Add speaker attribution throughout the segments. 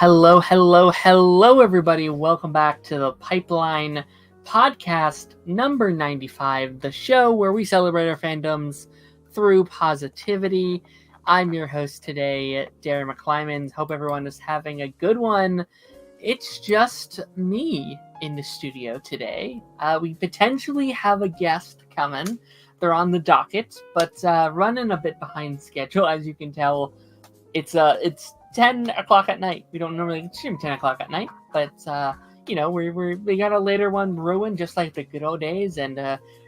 Speaker 1: Hello, everybody. Welcome back to the Pipeline Podcast number 95, the show where we celebrate our fandoms through positivity. I'm your host today, Daren Mcclimans. Hope everyone is having a good one. It's just me in the studio today. We potentially have a guest coming. They're on the docket, but running a bit behind schedule, as you can tell. It's 10 o'clock at night. We don't normally stream 10 o'clock at night, but we got a later one brewing, just like the good old days. And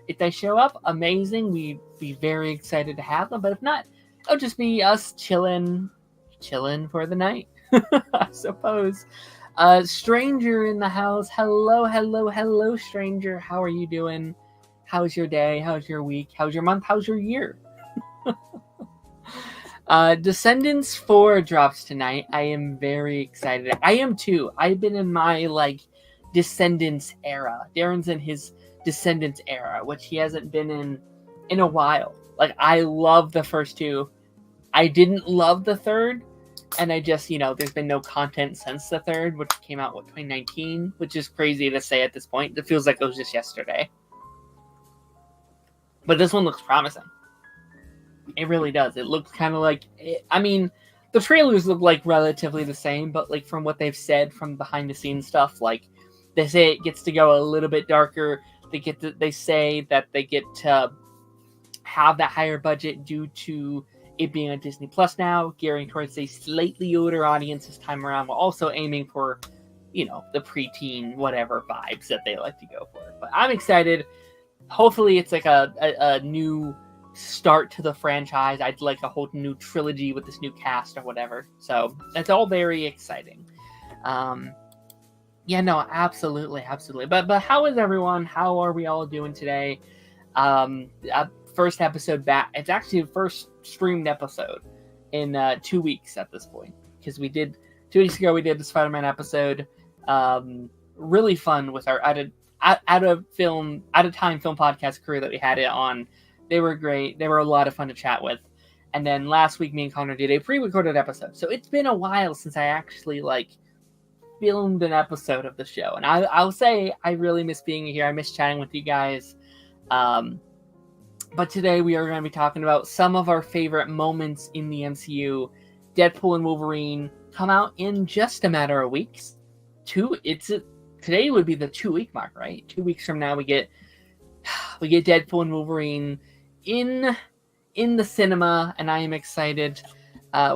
Speaker 1: if they show up, amazing. We'd be very excited to have them. But if not, it'll just be us chilling for the night, I suppose. Stranger in the house. Hello, stranger. How are you doing? How's your day? How's your week? How's your month? How's your year? Descendants 4 drops tonight. I am very excited. I am too. I've been in my Descendants era. Daren's in his Descendants era, which he hasn't been in a while. I love the first two. I didn't love the third, and I just, there's been no content since the third, which came out 2019, which is crazy to say at this point. It feels like it was just yesterday. But this one looks promising. It really does. It looks kind of the trailers look relatively the same, but from what they've said from behind the scenes stuff, they say it gets to go a little bit darker. They say that they get to have that higher budget due to it being on Disney Plus now, gearing towards a slightly older audience this time around, while also aiming for, the preteen whatever vibes that they like to go for. But I'm excited. Hopefully it's a new start to the franchise. I'd like a whole new trilogy with this new cast or whatever. So it's all very exciting. Absolutely. But how is everyone? How are we all doing today? First episode back. It's actually the first streamed episode in 2 weeks at this point, because we did 2 weeks ago. We did the Spider-Man episode. Really fun with our out of time film podcast crew that we had it on. They were great. They were a lot of fun to chat with. And then last week, me and Connor did a pre-recorded episode. So it's been a while since I actually filmed an episode of the show. And I'll say I really miss being here. I miss chatting with you guys. But today we are going to be talking about some of our favorite moments in the MCU. Deadpool and Wolverine come out in just a matter of weeks. Today would be the 2-week mark, right? 2 weeks from now we get Deadpool and Wolverine in the cinema, and I am excited.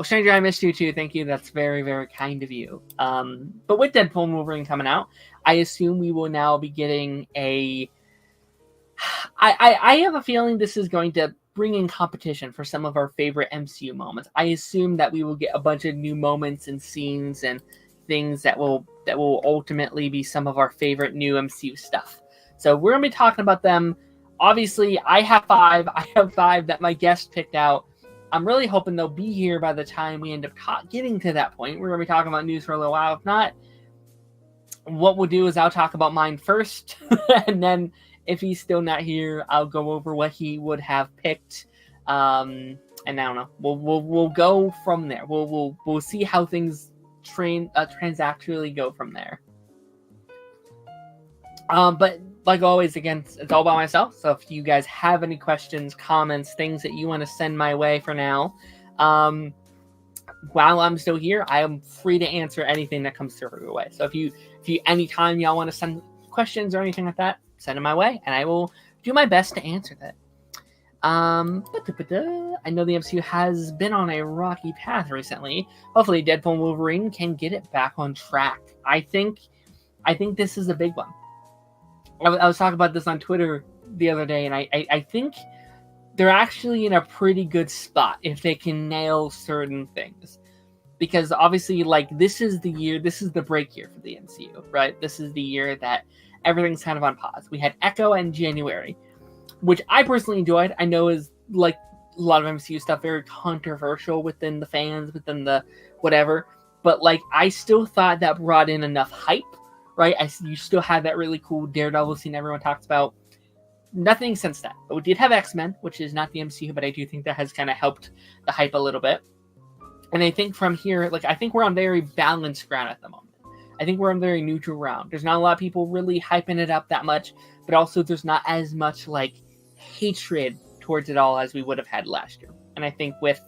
Speaker 1: Stranger, I missed you too. Thank you. That's very, very kind of you. But with Deadpool and Wolverine coming out, I assume we will now be getting I have a feeling this is going to bring in competition for some of our favorite MCU moments. I assume that we will get a bunch of new moments and scenes and things that will ultimately be some of our favorite new MCU stuff. So we're going to be talking about them. Obviously, I have five that my guest picked out. I'm really hoping they'll be here by the time we end up getting to that point. We're going to be talking about news for a little while. If not, what we'll do is I'll talk about mine first. And then if he's still not here, I'll go over what he would have picked. And I don't know. We'll go from there. We'll see how things transactionally go from there. But like always, again, it's all by myself. So if you guys have any questions, comments, things that you want to send my way for now, while I'm still here, I am free to answer anything that comes through your way. So if you anytime y'all want to send questions or anything like that, send them my way, and I will do my best to answer that. I know the MCU has been on a rocky path recently. Hopefully, Deadpool and Wolverine can get it back on track. I think this is a big one. I was talking about this on Twitter the other day, and I think they're actually in a pretty good spot if they can nail certain things. Because obviously, this is the break year for the MCU, right? This is the year that everything's kind of on pause. We had Echo in January, which I personally enjoyed. I know is a lot of MCU stuff very controversial within the fans, within the whatever. But I still thought that brought in enough hype. Right, you still have that really cool Daredevil scene everyone talks about. Nothing since that. But we did have X-Men, which is not the MCU, but I do think that has kind of helped the hype a little bit. And I think from here, like, I think we're on very balanced ground at the moment. I think we're on very neutral ground. There's not a lot of people really hyping it up that much, but also there's not as much like hatred towards it all as we would have had last year. And I think with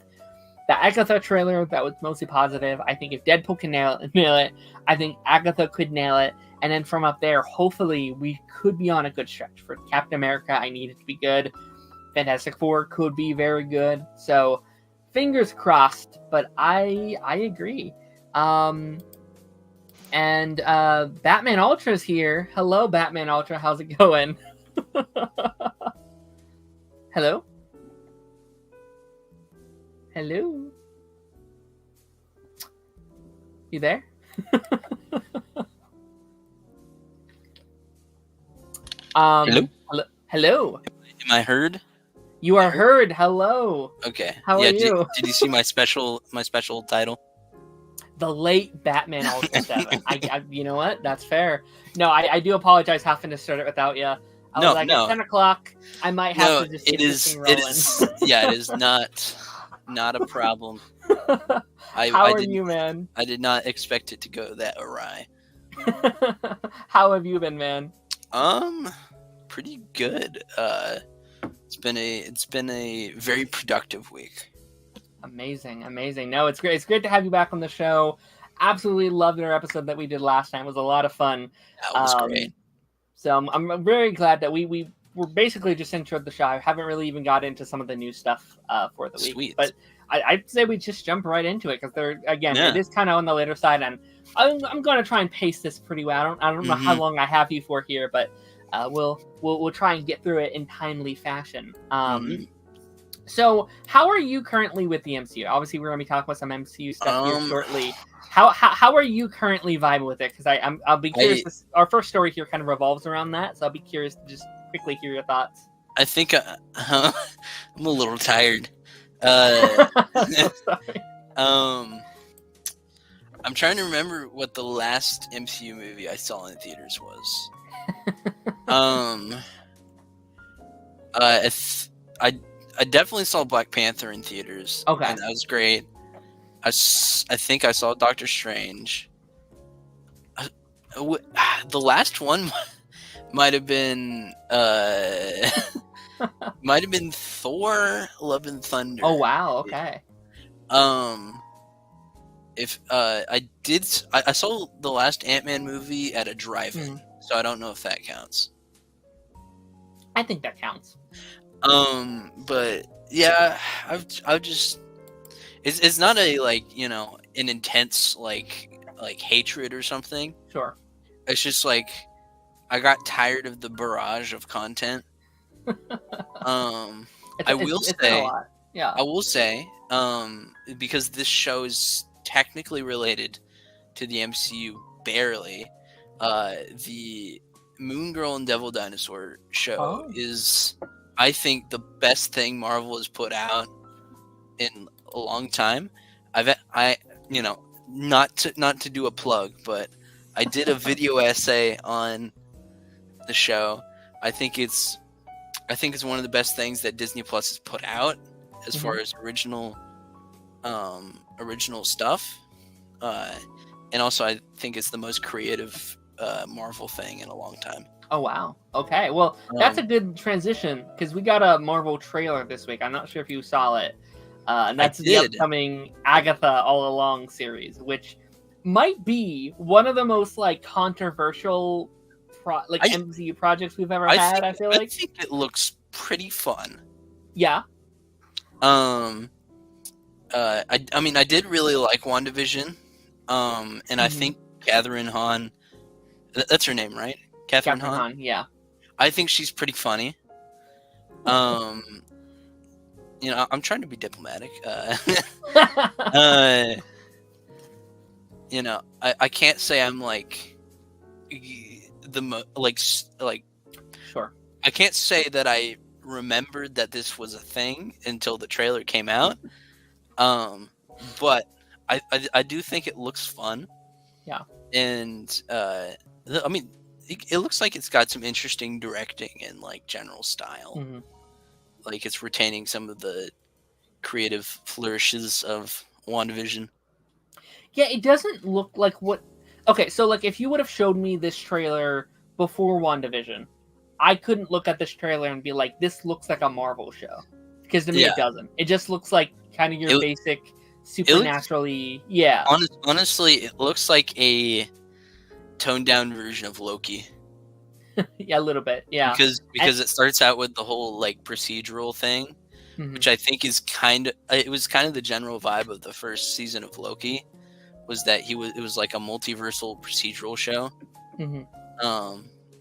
Speaker 1: the Agatha trailer, that was mostly positive. I think if Deadpool can nail it, I think Agatha could nail it. And then from up there, hopefully we could be on a good stretch. For Captain America, I need it to be good. Fantastic Four could be very good. So fingers crossed, but I agree. And Batman Ultra's here. Hello, Batman Ultra. How's it going? Hello? Hello? You there?
Speaker 2: Hello?
Speaker 1: Hello?
Speaker 2: Am I heard?
Speaker 1: You are heard. Hello.
Speaker 2: Okay.
Speaker 1: How are you?
Speaker 2: Did you see my special title?
Speaker 1: The late Batman Ultra 7. I you know what? That's fair. No, I do apologize having to start it without you. I was like, at 10 o'clock, I might have to just get this thing rolling.
Speaker 2: It is not a problem.
Speaker 1: How are you, man?
Speaker 2: I did not expect it to go that awry.
Speaker 1: How have you been, man?
Speaker 2: Pretty good. It's been a very productive week.
Speaker 1: Amazing. No, it's great. It's great to have you back on the show. Absolutely loved our episode that we did last time. It was a lot of fun.
Speaker 2: That was great.
Speaker 1: So I'm very glad that we were basically just introed the show. I haven't really even got into some of the new stuff for the week.
Speaker 2: Sweet.
Speaker 1: But I'd say we just jump right into it because it is kind of on the later side, and I'm going to try and pace this pretty well. I don't know how long I have you for here, but we'll try and get through it in timely fashion. So how are you currently with the MCU? Obviously, we're going to be talking about some MCU stuff here shortly. How are you currently vibing with it? Because I'll be curious. Our first story here kind of revolves around that, so I'll be curious to just quickly hear your thoughts.
Speaker 2: I think I'm a little tired.
Speaker 1: Sorry.
Speaker 2: I'm trying to remember what the last MCU movie I saw in theaters was. I definitely saw Black Panther in theaters.
Speaker 1: Okay,
Speaker 2: and that was great. I think I saw Doctor Strange. The last one might have been Thor: Love and Thunder.
Speaker 1: Oh wow, okay.
Speaker 2: If I saw the last Ant-Man movie at a drive-in, so I don't know if that counts.
Speaker 1: I think that counts.
Speaker 2: But yeah, I've just it's not a an intense like hatred or something.
Speaker 1: Sure.
Speaker 2: It's just like I got tired of the barrage of content. I will say, because this show is technically related to the MCU barely, the Moon Girl and Devil Dinosaur show is, I think, the best thing Marvel has put out in a long time. Not to do a plug, but I did a video essay on the show. I think it's one of the best things that Disney Plus has put out as far as original stuff, and also I think it's the most creative Marvel thing in a long time.
Speaker 1: Oh wow, okay, well that's a good transition because we got a Marvel trailer this week. I'm not sure if you saw it, and that's the upcoming Agatha All Along series, which might be one of the most controversial MCU projects we've ever had. I think
Speaker 2: it looks pretty fun.
Speaker 1: Yeah.
Speaker 2: I did really like WandaVision. And I think Catherine Hahn, that's her name, right? Catherine Hahn,
Speaker 1: yeah.
Speaker 2: I think she's pretty funny. I'm trying to be diplomatic. I can't say I'm
Speaker 1: Sure.
Speaker 2: I can't say that I remembered that this was a thing until the trailer came out. But I do think it looks fun.
Speaker 1: Yeah.
Speaker 2: And it looks like it's got some interesting directing and general style.
Speaker 1: Mm-hmm.
Speaker 2: Like it's retaining some of the creative flourishes of WandaVision.
Speaker 1: Yeah, it doesn't look like what. Okay, so like if you would have showed me this trailer before WandaVision, I couldn't look at this trailer and be like, "This looks like a Marvel show," because to me it doesn't. It just looks like kind of your basic supernaturally.
Speaker 2: Honestly, it looks like a toned down version of Loki.
Speaker 1: Yeah, a little bit. Yeah,
Speaker 2: because it starts out with the whole like procedural thing, which I think is it was kind of the general vibe of the first season of Loki, was that it was like a multiversal procedural show.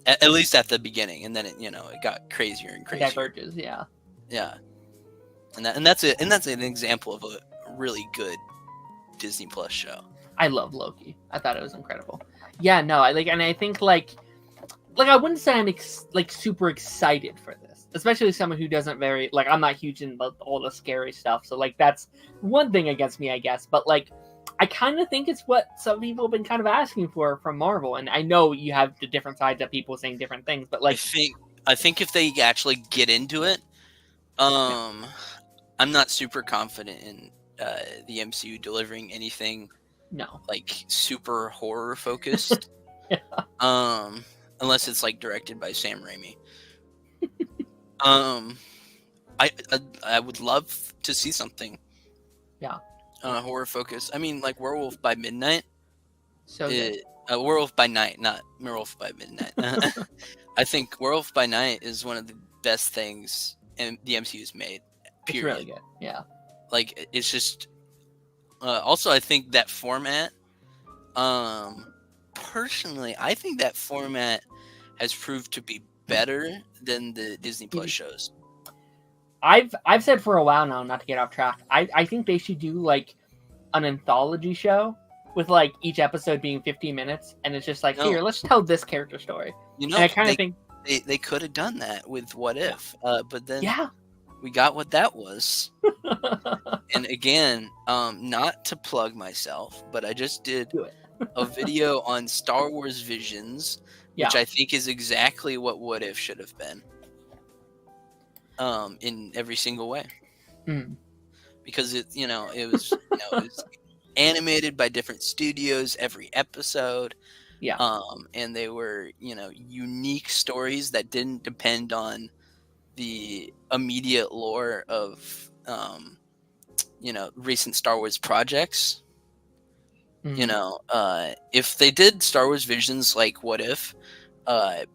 Speaker 2: At least at the beginning, and then it got crazier and crazier.
Speaker 1: Diverges, yeah.
Speaker 2: And that's an example of a really good Disney Plus show.
Speaker 1: I love Loki. I thought it was incredible. Yeah, no, I think like I wouldn't say I'm super excited for this, especially someone who doesn't I'm not huge in all the scary stuff. So like that's one thing against me, I guess. But like I kind of think it's what some people have been kind of asking for from Marvel, and I know you have the different sides of people saying different things, but like
Speaker 2: I think if they actually get into it, I'm not super confident in the MCU delivering anything like super horror focused. Unless it's like directed by Sam Raimi. I would love to see something. Horror focus. I mean, like Werewolf by Midnight. Werewolf by Night, not Werewolf by Midnight. I think Werewolf by Night is one of the best things the MCU's made. Period.
Speaker 1: It's really good. Yeah.
Speaker 2: Like it's just. Also, I think that format. Personally, I think that format has proved to be better than the Disney Plus shows.
Speaker 1: I've said for a while now, not to get off track, I think they should do like an anthology show with like each episode being 15 minutes, and it's just like, here, let's tell this character story. And I kind of think
Speaker 2: they could have done that with What If, but then we got what that was. And again, not to plug myself, but I just did a video on Star Wars Visions, which I think is exactly what If should have been. In every single way, because it was animated by different studios every episode, and they were unique stories that didn't depend on the immediate lore of recent Star Wars projects. If they did Star Wars Visions like What If,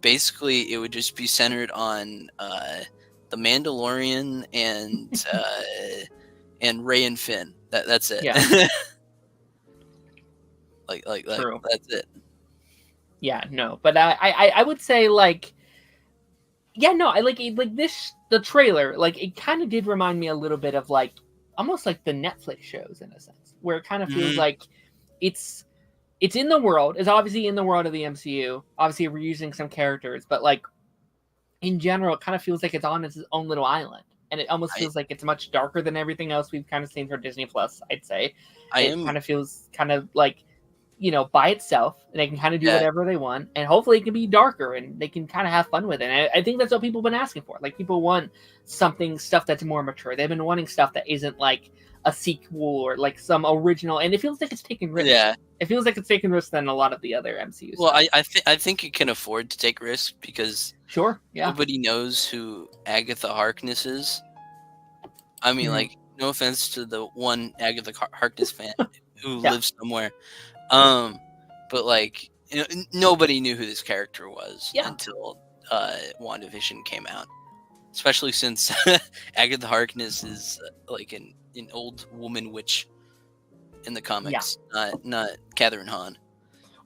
Speaker 2: basically it would just be centered on the Mandalorian and Rey and Finn. That's it.
Speaker 1: Yeah.
Speaker 2: like that's it.
Speaker 1: Yeah, no, but I would say like, I like this. The trailer, like it kind of did remind me a little bit of like almost like the Netflix shows in a sense, where it kind of feels like it's in the world. It's obviously in the world of the MCU. Obviously, we're using some characters, but like. In general, it kind of feels like it's on its own little island, and it almost feels like it's much darker than everything else we've kind of seen for Disney Plus. I'd say kind of feels kind of like by itself, and they can kind of do whatever they want, and hopefully it can be darker, and they can kind of have fun with it. And I think that's what people have been asking for. Like people want stuff that's more mature. They've been wanting stuff that isn't like a sequel or like some original, and it feels like it's taking risks.
Speaker 2: Yeah,
Speaker 1: it feels like it's taking risks than a lot of the other MCU.
Speaker 2: Well, I think it can afford to take risks because nobody knows who Agatha Harkness is. I mean, like, no offense to the one Agatha Harkness fan who lives somewhere, but like, nobody knew who this character was until WandaVision came out. Especially since Agatha Harkness is like an old woman witch in the comics, not Catherine Hahn.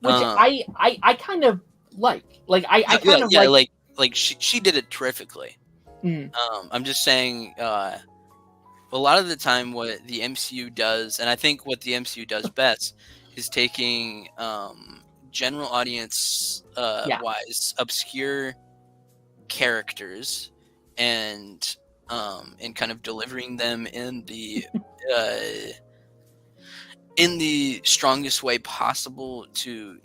Speaker 1: Which I kind of like. Like I kind of
Speaker 2: like she did it terrifically. I'm just saying, a lot of the time what the MCU does, and I think what the MCU does best, is taking general audience wise obscure characters and kind of delivering them in the strongest way possible to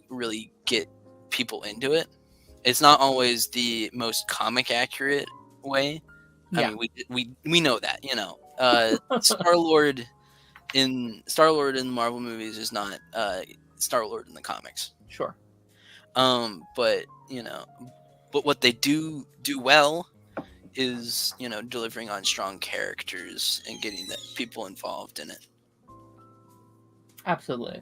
Speaker 2: really get people into it. It's not always the most comic accurate way. I mean, we know that Star-Lord in Star-Lord in the Marvel movies is not Star-Lord in the comics.
Speaker 1: Sure.
Speaker 2: But but what they do well is delivering on strong characters and getting the people involved in it.
Speaker 1: Absolutely,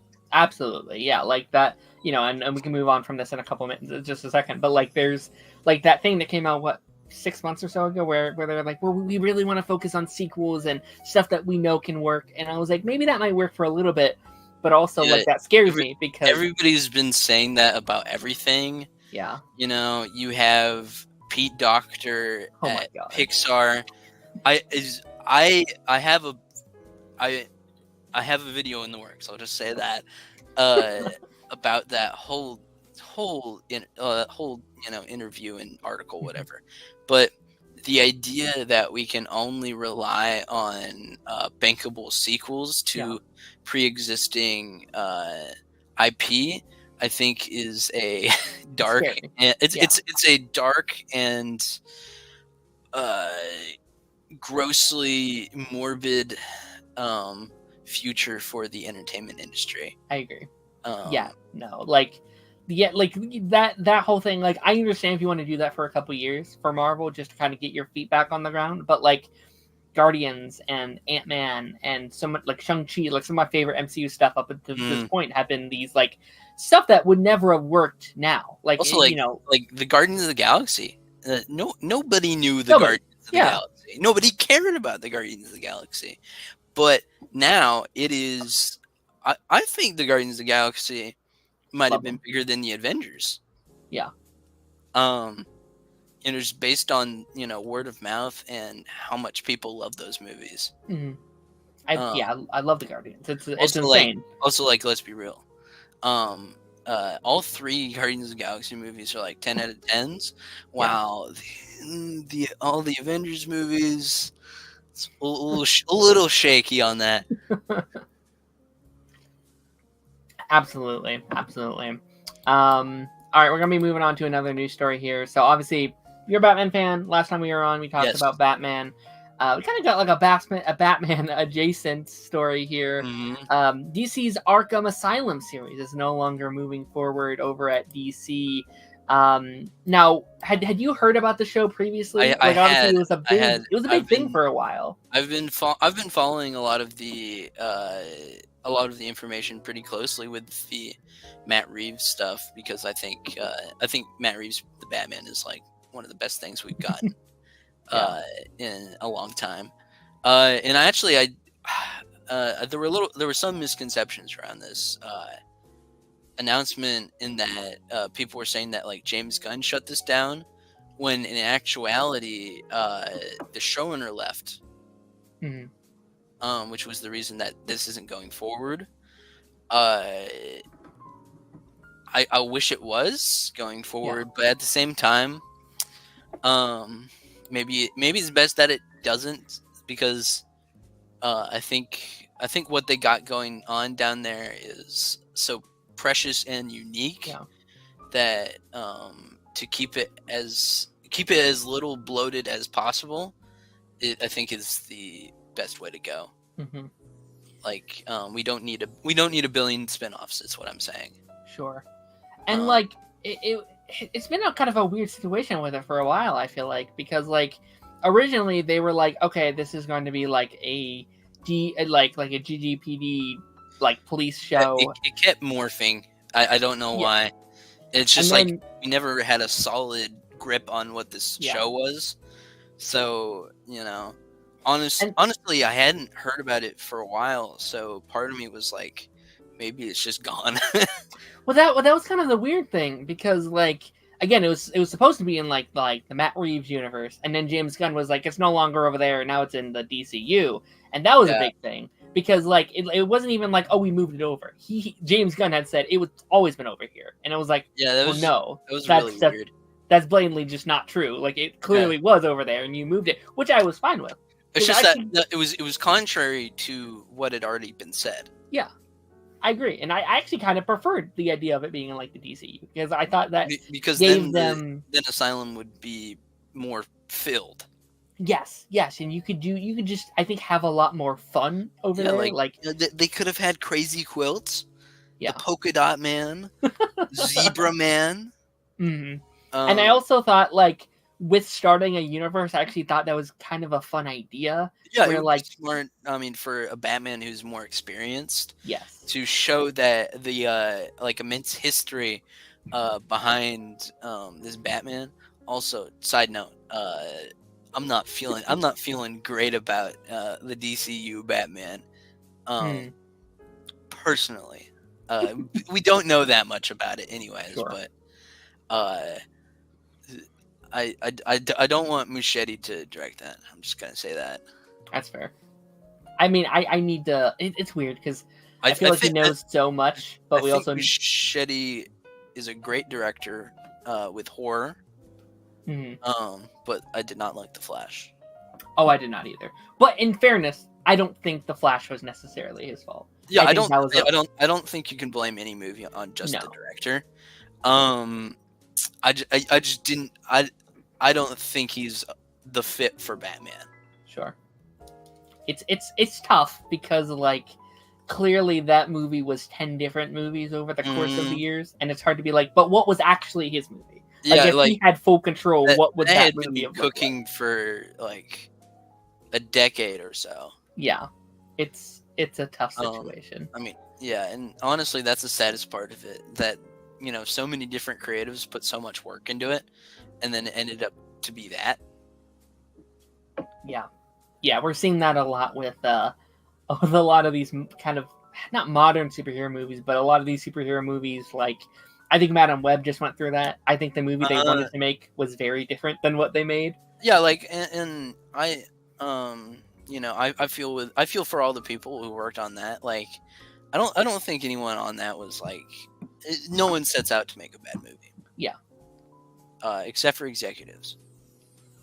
Speaker 1: yeah, like that, and we can move on from this in a couple minutes, just a second. But like, there's like that thing that came out 6 months or so ago, where they're like, well, we really want to focus on sequels and stuff that we know can work. And I was like, maybe that might work for a little bit, but also like that scares me because
Speaker 2: everybody's been saying that about everything.
Speaker 1: Yeah,
Speaker 2: you have Pete Docter at Pixar. I have a video in the works. I'll just say that about that whole interview and article, whatever. But the idea that we can only rely on bankable sequels to pre-existing IP, I think, is a dark. It's a dark and grossly morbid future for the entertainment industry.
Speaker 1: I agree. That whole thing, like, I understand if you want to do that for a couple years for Marvel just to kind of get your feet back on the ground, but like Guardians and Ant-Man and some like Shang-Chi, like some of my favorite MCU stuff up until this point have been these like stuff that would never have worked now. Like,
Speaker 2: also, like the Guardians of the Galaxy. Nobody knew the Guardians of the Galaxy. Nobody cared about the Guardians of the Galaxy. But now it is. I think the Guardians of the Galaxy might have been bigger than the Avengers.
Speaker 1: Yeah.
Speaker 2: And it's based on word of mouth and how much people love those movies.
Speaker 1: Mm-hmm. I love the Guardians. It's insane.
Speaker 2: Like, let's be real. All 3 Guardians of the Galaxy movies are like 10 out of 10s. Wow. All the Avengers movies, it's a little shaky on that.
Speaker 1: Absolutely. All right, we're gonna be moving on to another news story here. So obviously, you're a Batman fan. Last time we were on, we talked about Batman. We kind of got like a Batman adjacent story here.
Speaker 2: Mm-hmm.
Speaker 1: DC's Arkham Asylum series is no longer moving forward over at DC. Now, had you heard about the show previously?
Speaker 2: I had.
Speaker 1: It was a big thing for a while.
Speaker 2: I've been following a lot of the information pretty closely with the Matt Reeves stuff, because I think Matt Reeves, the Batman, is like one of the best things we've gotten in a long time. And there were some misconceptions around this announcement, in that people were saying that like James Gunn shut this down, when in actuality the showrunner left.
Speaker 1: Mm-hmm.
Speaker 2: Which was the reason that this isn't going forward. I wish it was going forward, but at the same time, maybe it's best that it doesn't, because I think what they got going on down there is so precious and unique that to keep it as little bloated as possible, I think is the best way to go.
Speaker 1: Mm-hmm.
Speaker 2: Like, we don't need a billion spin-offs, is what I'm saying.
Speaker 1: Sure. And like it's been a kind of a weird situation with it for a while, I feel like, because like originally they were like, okay, this is going to be like a GGPD like police show.
Speaker 2: It kept morphing. I don't know why. It's just we never had a solid grip on what this show was. So, honestly, I hadn't heard about it for a while, so part of me was like, maybe it's just gone.
Speaker 1: Well, that was kind of the weird thing, because like, again, it was supposed to be in like the Matt Reeves universe, and then James Gunn was like, it's no longer over there, now it's in the DCU, and that was a big thing, because like it wasn't even like, oh, we moved it over. James Gunn had said it was always been over here, and it was like, that was really weird. That's blatantly just not true. Like, it clearly was over there, and you moved it, which I was fine with.
Speaker 2: It's just that it was contrary to what had already been said.
Speaker 1: Yeah, I agree, and I actually kind of preferred the idea of it being in like the DCU, because I thought that
Speaker 2: then Asylum would be more filled.
Speaker 1: Yes, and you could just, I think, have a lot more fun over there. Like
Speaker 2: they could have had crazy quilts,
Speaker 1: yeah,
Speaker 2: the polka dot man, zebra man.
Speaker 1: And I also thought, like, with starting a universe, I actually thought that was kind of a fun idea.
Speaker 2: Yeah,
Speaker 1: where,
Speaker 2: it
Speaker 1: like,
Speaker 2: was smart. I mean, for a Batman who's more experienced,
Speaker 1: yes,
Speaker 2: to show that the like immense history behind this Batman. Also, side note, I'm not feeling great about the DCU Batman. Personally, we don't know that much about it, anyways.
Speaker 1: Sure.
Speaker 2: But I don't want Muschietti to direct that. I'm just gonna say that.
Speaker 1: That's fair. I mean, I need to. It's weird because I feel like he knows so much, but we also.
Speaker 2: Muschietti is a great director with horror. But I did not like The Flash.
Speaker 1: Oh, I did not either. But in fairness, I don't think The Flash was necessarily his fault.
Speaker 2: Yeah, I don't think you can blame any movie on just the director. I just didn't. I don't think he's the fit for Batman.
Speaker 1: Sure. It's tough because, like, clearly that movie was 10 different movies over the course of the years, and it's hard to be like, but what was actually his movie? Like, if he had full control, what would that movie have looked
Speaker 2: cooking
Speaker 1: like?
Speaker 2: for like a decade or so?
Speaker 1: Yeah, it's a tough situation.
Speaker 2: I mean, yeah, and honestly, that's the saddest part of it. That, you know, so many different creatives put so much work into it, and then it ended up to be that.
Speaker 1: Yeah, we're seeing that a lot with a lot of these kind of, not modern superhero movies, but a lot of these superhero movies, like, I think Madame Web just went through that. I think the movie they wanted to make was very different than what they made.
Speaker 2: Yeah, like, and I, you know, I feel for all the people who worked on that. Like, I don't think anyone on that was like, no one sets out to make a bad movie.
Speaker 1: Yeah.
Speaker 2: Except for executives.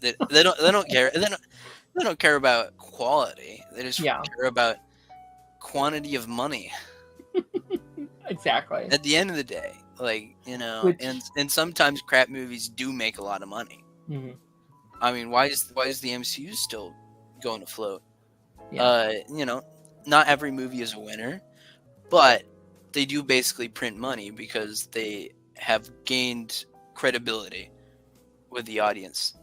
Speaker 2: They don't care. They don't care about quality. They just care about quantity of money.
Speaker 1: Exactly.
Speaker 2: At the end of the day, like, you know, and sometimes crap movies do make a lot of money. I mean, why is the MCU still going afloat?
Speaker 1: Yeah.
Speaker 2: You know, not every movie is a winner, but they do basically print money because they have gained credibility with the audience.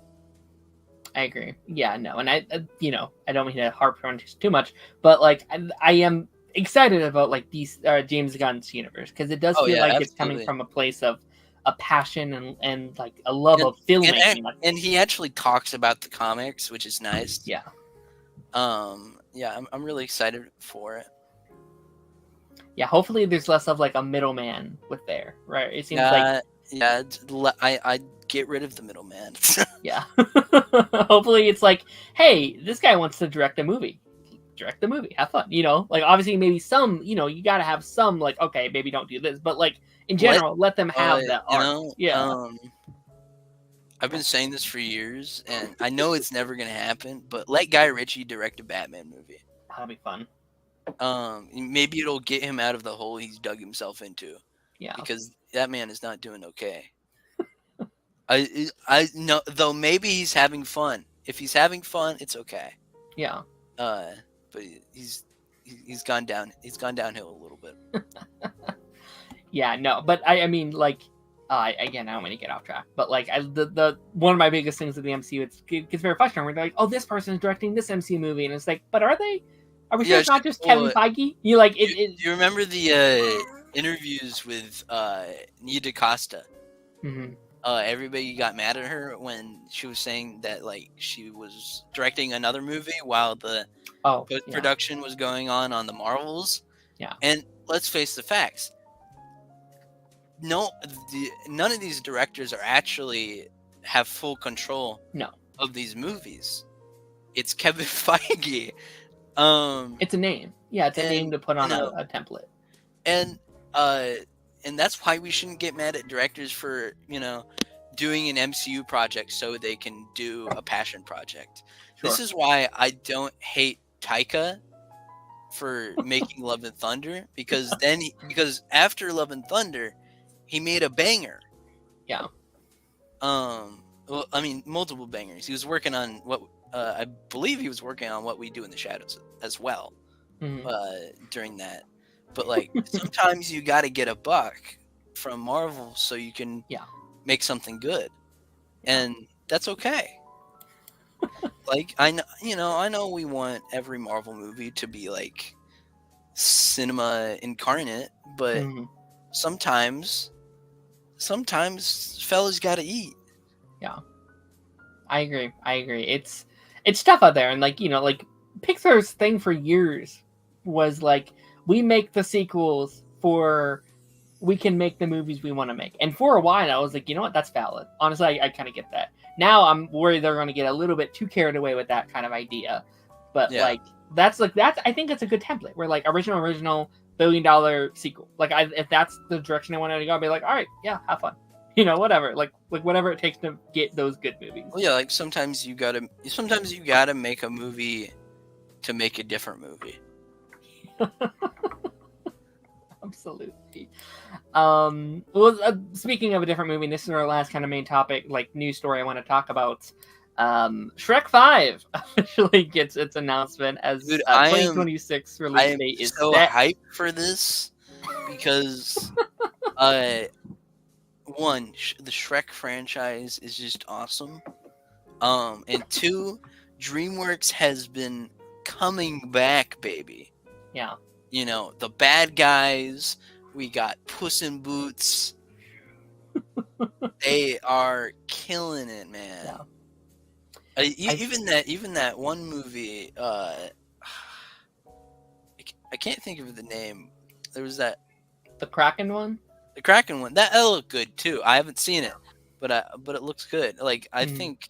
Speaker 1: I agree. Yeah, no, and I you know, I don't mean to harp on too much, but, like, I am excited about, like, these James Gunn's universe, because it does feel like it's coming from a place of a passion and like a love of filmmaking.
Speaker 2: And he actually talks about the comics, which is nice.
Speaker 1: Yeah.
Speaker 2: Yeah, I'm really excited for it.
Speaker 1: Yeah, hopefully there's less of, like, a middleman with there, right? It seems like
Speaker 2: I get rid of the middleman.
Speaker 1: Yeah. Hopefully it's like, hey, this guy wants to direct a movie. Direct the movie. Have fun. You know, like, obviously maybe some, you know, you got to have some, like, okay, maybe don't do this, but, like, in general, let them have that art.
Speaker 2: Know, yeah. I've been saying this for years, and I know it's never going to happen, but let Guy Ritchie direct a Batman movie.
Speaker 1: That'll be fun.
Speaker 2: Maybe it'll get him out of the hole he's dug himself into.
Speaker 1: Yeah.
Speaker 2: Because that man is not doing okay. I know, though, maybe he's having fun. If he's having fun, it's okay.
Speaker 1: Yeah.
Speaker 2: But he's gone down. He's gone downhill a little bit.
Speaker 1: Yeah, no, but I mean, like, again, I don't want to get off track, but, like, the one of my biggest things with the MCU, it gets very frustrating. Where they're like, oh, this person is directing this MCU movie, and it's like, but are they? Are we sure it's not just Kevin Feige? You like it?
Speaker 2: You remember the interviews with Nia DaCosta?
Speaker 1: Mm-hmm.
Speaker 2: Everybody got mad at her when she was saying that, like, she was directing another movie while the post-production was going on the Marvels.
Speaker 1: Yeah.
Speaker 2: And let's face the facts. None of these directors are actually have full control of these movies. It's Kevin Feige.
Speaker 1: It's a name. Yeah, it's a name to put on a template.
Speaker 2: And that's why we shouldn't get mad at directors for, you know, doing an MCU project so they can do a passion project. Sure. This is why I don't hate Taika for making Love and Thunder, because after Love and Thunder, he made a banger.
Speaker 1: Yeah.
Speaker 2: Well, I mean, multiple bangers. He was working on I believe he was working on What We Do in the Shadows as well during that. But like sometimes you got to get a buck from Marvel so you can make something good, and that's okay. Like I know we want every Marvel movie to be like cinema incarnate, but sometimes fellas got to eat.
Speaker 1: Yeah, I agree. It's tough out there, and like like Pixar's thing for years was like we make the sequels for we can make the movies we want to make, and for a while I was like, you know what, that's valid. Honestly, I kind of get that. Now I'm worried they're going to get a little bit too carried away with that kind of idea, but like that's I think it's a good template. Where like original $1 billion sequel. Like if that's the direction I wanted to go, I'd be like, all right, yeah, have fun. Whatever. Like whatever it takes to get those good movies.
Speaker 2: Well, yeah, like sometimes you gotta make a movie to make a different movie.
Speaker 1: Absolutely. Well, speaking of a different movie, this is our last kind of main topic, like news story I want to talk about. Shrek 5 officially gets its announcement as 2026 release date is
Speaker 2: so
Speaker 1: set.
Speaker 2: Hyped for this because one, the Shrek franchise is just awesome. And two, DreamWorks has been coming back, baby.
Speaker 1: Yeah.
Speaker 2: The bad guys. We got Puss in Boots. They are killing it, man. Yeah. Even that one movie. I can't think of the name. There was that.
Speaker 1: The Kraken one.
Speaker 2: The Kraken one that looked good too. I haven't seen it, but it looks good. Like I think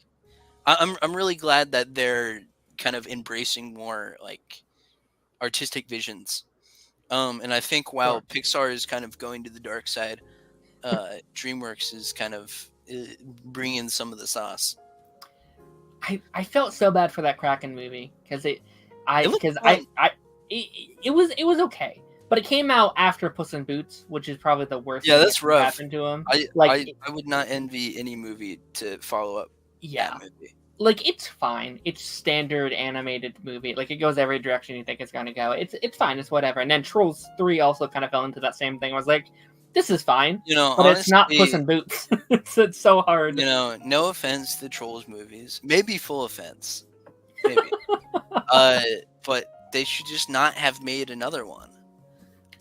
Speaker 2: I'm really glad that they're kind of embracing more like artistic visions. And I think while Pixar is kind of going to the dark side, DreamWorks is kind of bringing some of the sauce.
Speaker 1: I felt so bad for that Kraken movie because it was okay, but it came out after Puss in Boots, which is probably the worst.
Speaker 2: Yeah, that's rough.
Speaker 1: Happened to him.
Speaker 2: I would not envy any movie to follow up.
Speaker 1: Yeah.
Speaker 2: That movie.
Speaker 1: Like it's fine. It's standard animated movie. Like it goes every direction you think it's gonna go. It's fine. It's whatever. And then Trolls 3 also kind of fell into that same thing. I was like, this is fine. But honestly, it's not Puss in Boots. it's so hard.
Speaker 2: No offense to Trolls movies. Maybe full offense. Maybe. But they should just not have made another one.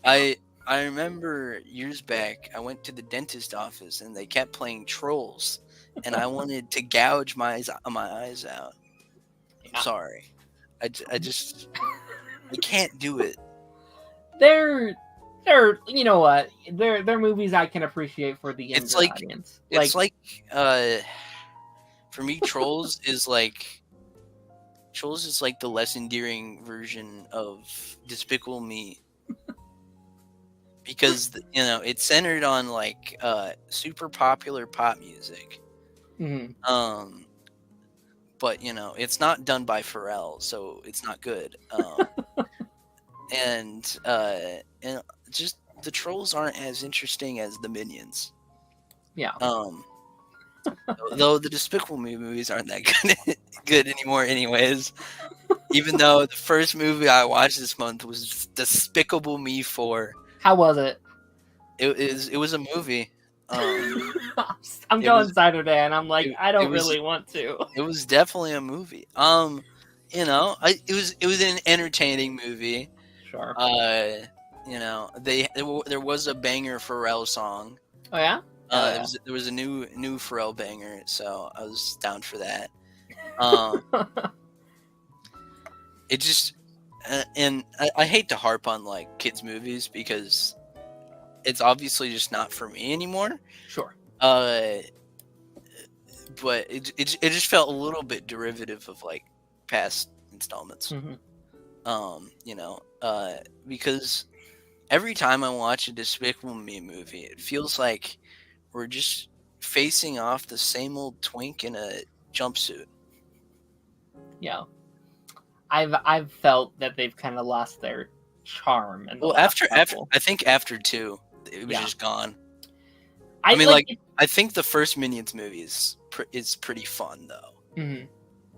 Speaker 2: I remember years back, I went to the dentist office and they kept playing Trolls. And I wanted to gouge my eyes out. I'm sorry. I can't do it.
Speaker 1: They're you know what? They're movies I can appreciate for the younger audience.
Speaker 2: It's like for me, Trolls is like the less endearing version of Despicable Me. Because it's centered on like super popular pop music.
Speaker 1: Mm-hmm.
Speaker 2: But it's not done by Pharrell, so it's not good. And just the Trolls aren't as interesting as the Minions.
Speaker 1: Yeah.
Speaker 2: Though the Despicable Me movies aren't that good anymore, anyways. Even though the first movie I watched this month was Despicable Me 4.
Speaker 1: How was it?
Speaker 2: It was a movie.
Speaker 1: I'm going Saturday, and I'm like, I don't really want to.
Speaker 2: It was definitely a movie. It was an entertaining movie.
Speaker 1: Sure.
Speaker 2: There was a banger Pharrell song.
Speaker 1: Oh yeah.
Speaker 2: There was a new Pharrell banger, so I was down for that. It just and I hate to harp on like kids movies because it's obviously just not for me anymore.
Speaker 1: Sure.
Speaker 2: But it just felt a little bit derivative of like past installments.
Speaker 1: Mm-hmm.
Speaker 2: Because every time I watch a Despicable Me movie, it feels like we're just facing off the same old twink in a jumpsuit.
Speaker 1: Yeah. I've felt that they've kind of lost their charm.
Speaker 2: After I think after 2, it was just gone. I think the first Minions movie is is pretty fun though,
Speaker 1: Mm-hmm.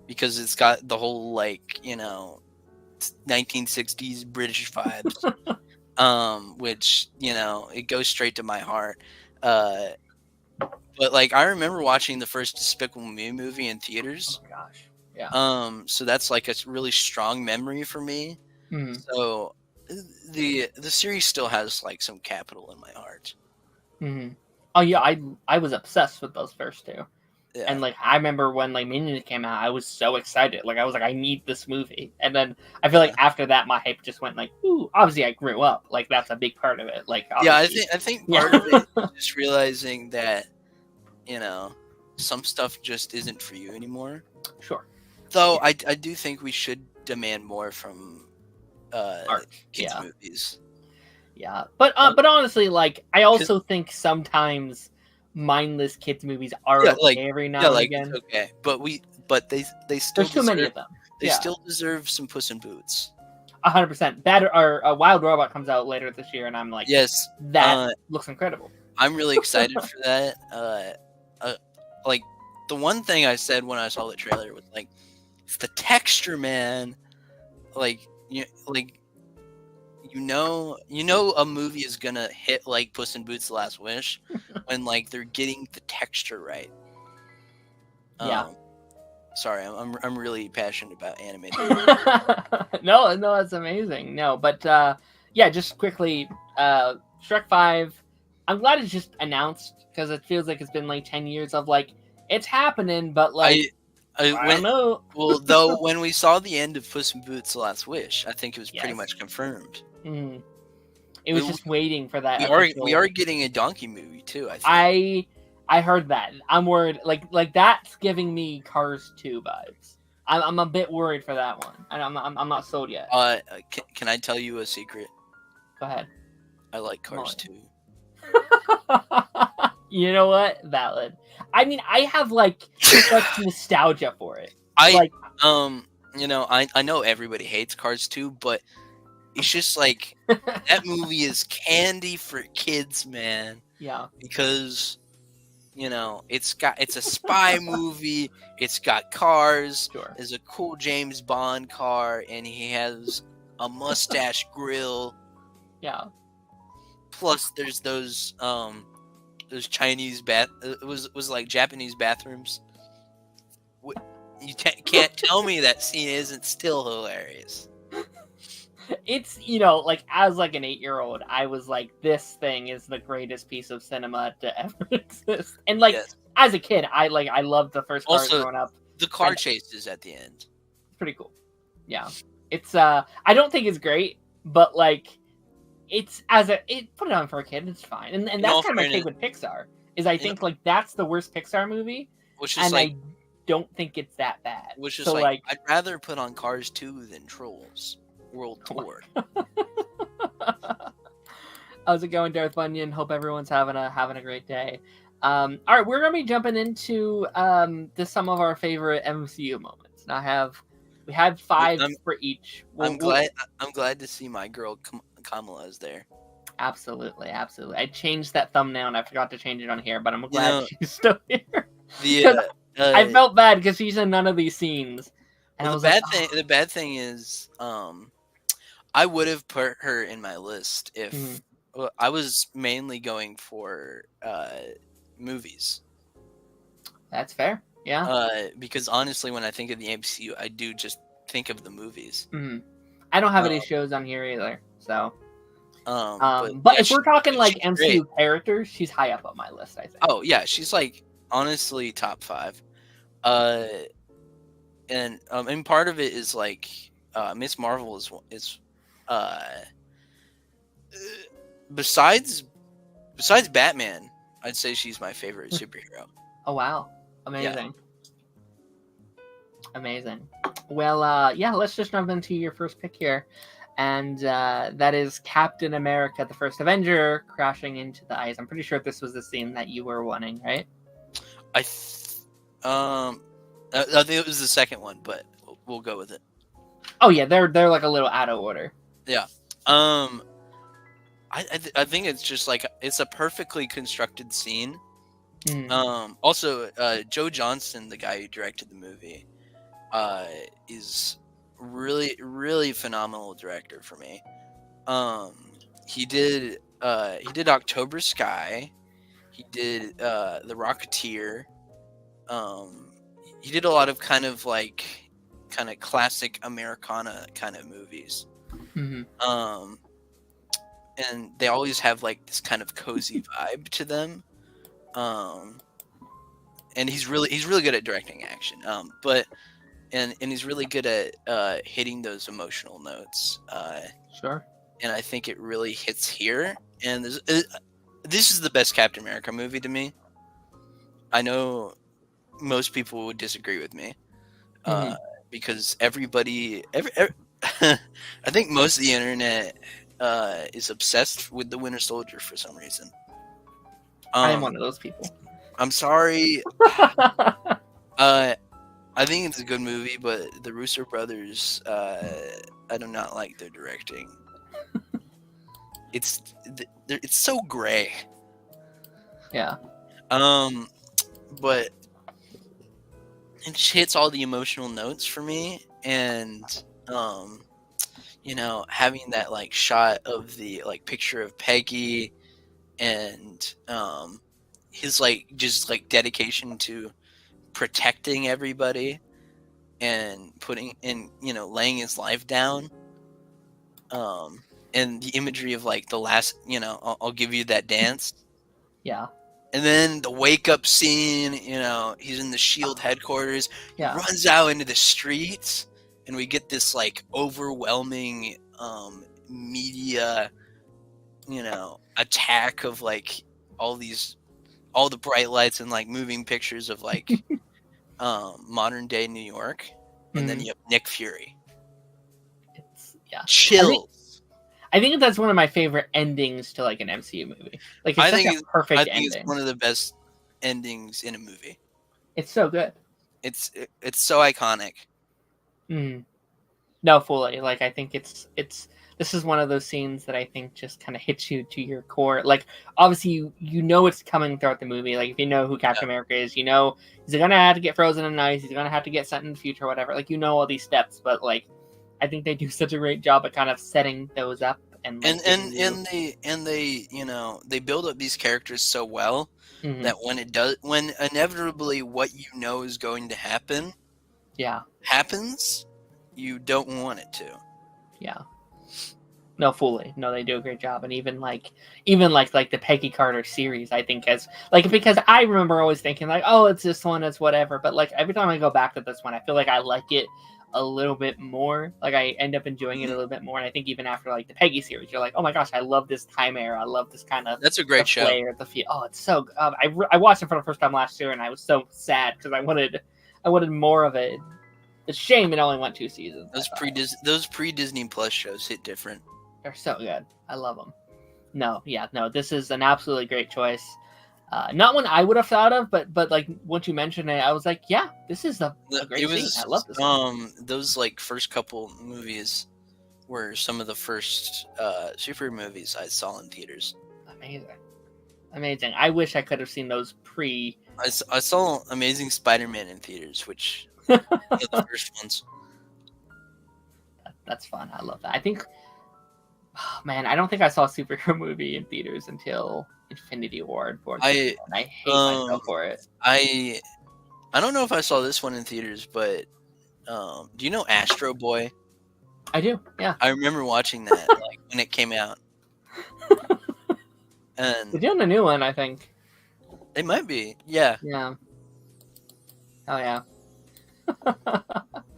Speaker 2: because it's got the whole like 1960s British vibes, which it goes straight to my heart. But like I remember watching the first Despicable Me movie in theaters.
Speaker 1: Oh my gosh, yeah.
Speaker 2: So that's like a really strong memory for me.
Speaker 1: Mm-hmm.
Speaker 2: So the series still has like some capital in my heart.
Speaker 1: Mm-hmm. Oh yeah, I was obsessed with those first two.
Speaker 2: Yeah.
Speaker 1: And like I remember when like Minions came out, I was so excited. Like I was like, I need this movie. And then I feel like after that, my hype just went like, ooh. Obviously, I grew up. Like that's a big part of it. Like obviously.
Speaker 2: I think part of it is just realizing that some stuff just isn't for you anymore.
Speaker 1: Sure.
Speaker 2: Though I do think we should demand more from
Speaker 1: art,
Speaker 2: kids movies.
Speaker 1: Yeah, but honestly, like I also think sometimes mindless kids movies are okay every now and again.
Speaker 2: It's okay, but they still
Speaker 1: there's too many of them.
Speaker 2: They still deserve some Puss in Boots.
Speaker 1: 100%. Bad or a Wild Robot comes out later this year, and I'm like,
Speaker 2: yes,
Speaker 1: that looks incredible.
Speaker 2: I'm really excited for that. Like the one thing I said when I saw the trailer was like, it's the texture, man. Like a movie is gonna hit like Puss in Boots: The Last Wish when like they're getting the texture right.
Speaker 1: Yeah.
Speaker 2: Sorry, I'm really passionate about animated.
Speaker 1: No, that's amazing. No, but yeah, just quickly, Shrek 5. I'm glad it's just announced because it feels like it's been like 10 years of like it's happening, but like I don't know.
Speaker 2: Well, though, when we saw the end of Puss in Boots: The Last Wish, I think it was pretty much confirmed.
Speaker 1: Mm. It was just waiting for that.
Speaker 2: We are getting a donkey movie too. I think.
Speaker 1: I heard that. I'm worried. Like that's giving me Cars 2 vibes. I'm a bit worried for that one, and I'm not sold yet.
Speaker 2: Can I tell you a secret?
Speaker 1: Go ahead.
Speaker 2: I like Cars 2.
Speaker 1: You know what? Valid. I mean, I have like such nostalgia for it.
Speaker 2: I know everybody hates Cars 2, but it's just like that movie is candy for kids, man.
Speaker 1: Yeah.
Speaker 2: Because it's a spy movie. It's got cars.
Speaker 1: Sure.
Speaker 2: There's a cool James Bond car, and he has a mustache grill.
Speaker 1: Yeah.
Speaker 2: Plus, there's those Chinese it was like Japanese bathrooms. You can't tell me that scene isn't still hilarious.
Speaker 1: It's like as like an 8-year-old, I was like, this thing is the greatest piece of cinema to ever exist. And like as a kid, I loved the first part growing up.
Speaker 2: The car chases at the end.
Speaker 1: It's pretty cool. Yeah. It's I don't think it's great, but like it's put it on for a kid, it's fine. And that's kind of my take with Pixar. Is I think like that's the worst Pixar movie.
Speaker 2: Which is I
Speaker 1: don't think it's that bad.
Speaker 2: Which is like I'd rather put on Cars 2 than Trolls World Tour.
Speaker 1: How's it going, Darth Bunyan? Hope everyone's having a great day. All right, we're gonna be jumping into some of our favorite MCU moments. Now we had 5 for each.
Speaker 2: I'm glad to see my girl Kamala is there.
Speaker 1: Absolutely. I changed that thumbnail and I forgot to change it on here, but I'm glad she's still here. I felt bad because she's in none of these scenes. And
Speaker 2: the bad thing is, I would have put her in my list if I was mainly going for movies.
Speaker 1: That's fair. Yeah.
Speaker 2: Because honestly, when I think of the MCU, I do just think of the movies.
Speaker 1: Mm-hmm. I don't have any shows on here either, so.
Speaker 2: But
Speaker 1: if we're talking like MCU characters, she's high up on my list, I think.
Speaker 2: Oh yeah, she's like honestly top 5. And part of it is like Miss Marvel is besides Batman, I'd say she's my favorite superhero.
Speaker 1: Oh wow, amazing. Amazing. Well, let's just jump into your first pick here. And that is Captain America, the First Avenger, crashing into the ice. I'm pretty sure this was the scene that you were wanting, right?
Speaker 2: I think it was the second one, but we'll go with it.
Speaker 1: Oh yeah, they're like a little out of order.
Speaker 2: Yeah. I think it's just like it's a perfectly constructed scene. Also, Joe Johnston, the guy who directed the movie, is really, really phenomenal director for me. He did October Sky. He did The Rocketeer. He did a lot of kind of classic Americana kind of movies.
Speaker 1: Mm-hmm.
Speaker 2: And they always have like this kind of cozy vibe to them. And he's really good at directing action. And he's really good at hitting those emotional notes.
Speaker 1: Sure.
Speaker 2: And I think it really hits here. And this is the best Captain America movie to me. I know most people would disagree with me, because everybody, I think most of the internet is obsessed with the Winter Soldier for some reason.
Speaker 1: I am one of those people.
Speaker 2: I'm sorry. I think it's a good movie, but the Russo brothers, I do not like their directing. It's so gray.
Speaker 1: Yeah.
Speaker 2: But it hits all the emotional notes for me, and having that like shot of the like picture of Peggy, and his like just like dedication to protecting everybody and putting in, laying his life down, and the imagery of like the last, I'll give you that dance.
Speaker 1: Yeah.
Speaker 2: And then the wake up scene, he's in the SHIELD headquarters,
Speaker 1: yeah.
Speaker 2: He runs out into the streets, and we get this like overwhelming media, attack of like all the bright lights and like moving pictures of like modern day New York. And then you have Nick Fury. Chills.
Speaker 1: I think that's one of my favorite endings to like an MCU movie. Like it's such a perfect ending. I think
Speaker 2: it's one of the best endings in a movie.
Speaker 1: It's so good.
Speaker 2: It's so iconic.
Speaker 1: No, fully. Like I think this is one of those scenes that I think just kind of hits you to your core. Like obviously you know it's coming throughout the movie. Like if you know who Captain America is, he's gonna have to get frozen in ice. He's gonna have to get sent in the future, whatever. Like all these steps, but like I think they do such a great job at kind of setting those up and
Speaker 2: they build up these characters so well that when inevitably what is going to happen, happens, you don't want it to.
Speaker 1: Yeah. No, fully. No, they do a great job. And even like the Peggy Carter series, I think because I remember always thinking like, oh, it's this one, it's whatever. But like every time I go back to this one, I feel like I like it a little bit more. Like I end up enjoying it a little bit more. And I think even after like the Peggy series, you're like, oh my gosh, I love this time era. I love this kind of
Speaker 2: that's a great show.
Speaker 1: The feel. Oh, it's so. I watched it for the first time last year, and I was so sad because I wanted more of it. It's a shame it only went 2 seasons.
Speaker 2: Those pre-Disney Plus shows hit different.
Speaker 1: They're so good. I love them. No, this is an absolutely great choice. Not one I would have thought of, but like once you mentioned it, I was like, yeah, this is a great scene. I love this.
Speaker 2: Those like first couple movies were some of the first super movies I saw in theaters.
Speaker 1: Amazing. I wish I could have seen those pre.
Speaker 2: I saw Amazing Spider-Man in theaters, which were the first ones.
Speaker 1: That's fun. I love that. I think. Oh, man, I don't think I saw a superhero movie in theaters until Infinity War. I hate myself for it.
Speaker 2: I don't know if I saw this one in theaters, but do you know Astro Boy?
Speaker 1: I do, yeah.
Speaker 2: I remember watching that like when it came out. And
Speaker 1: they're doing a new one, I think.
Speaker 2: They might be, yeah.
Speaker 1: Yeah. Oh yeah.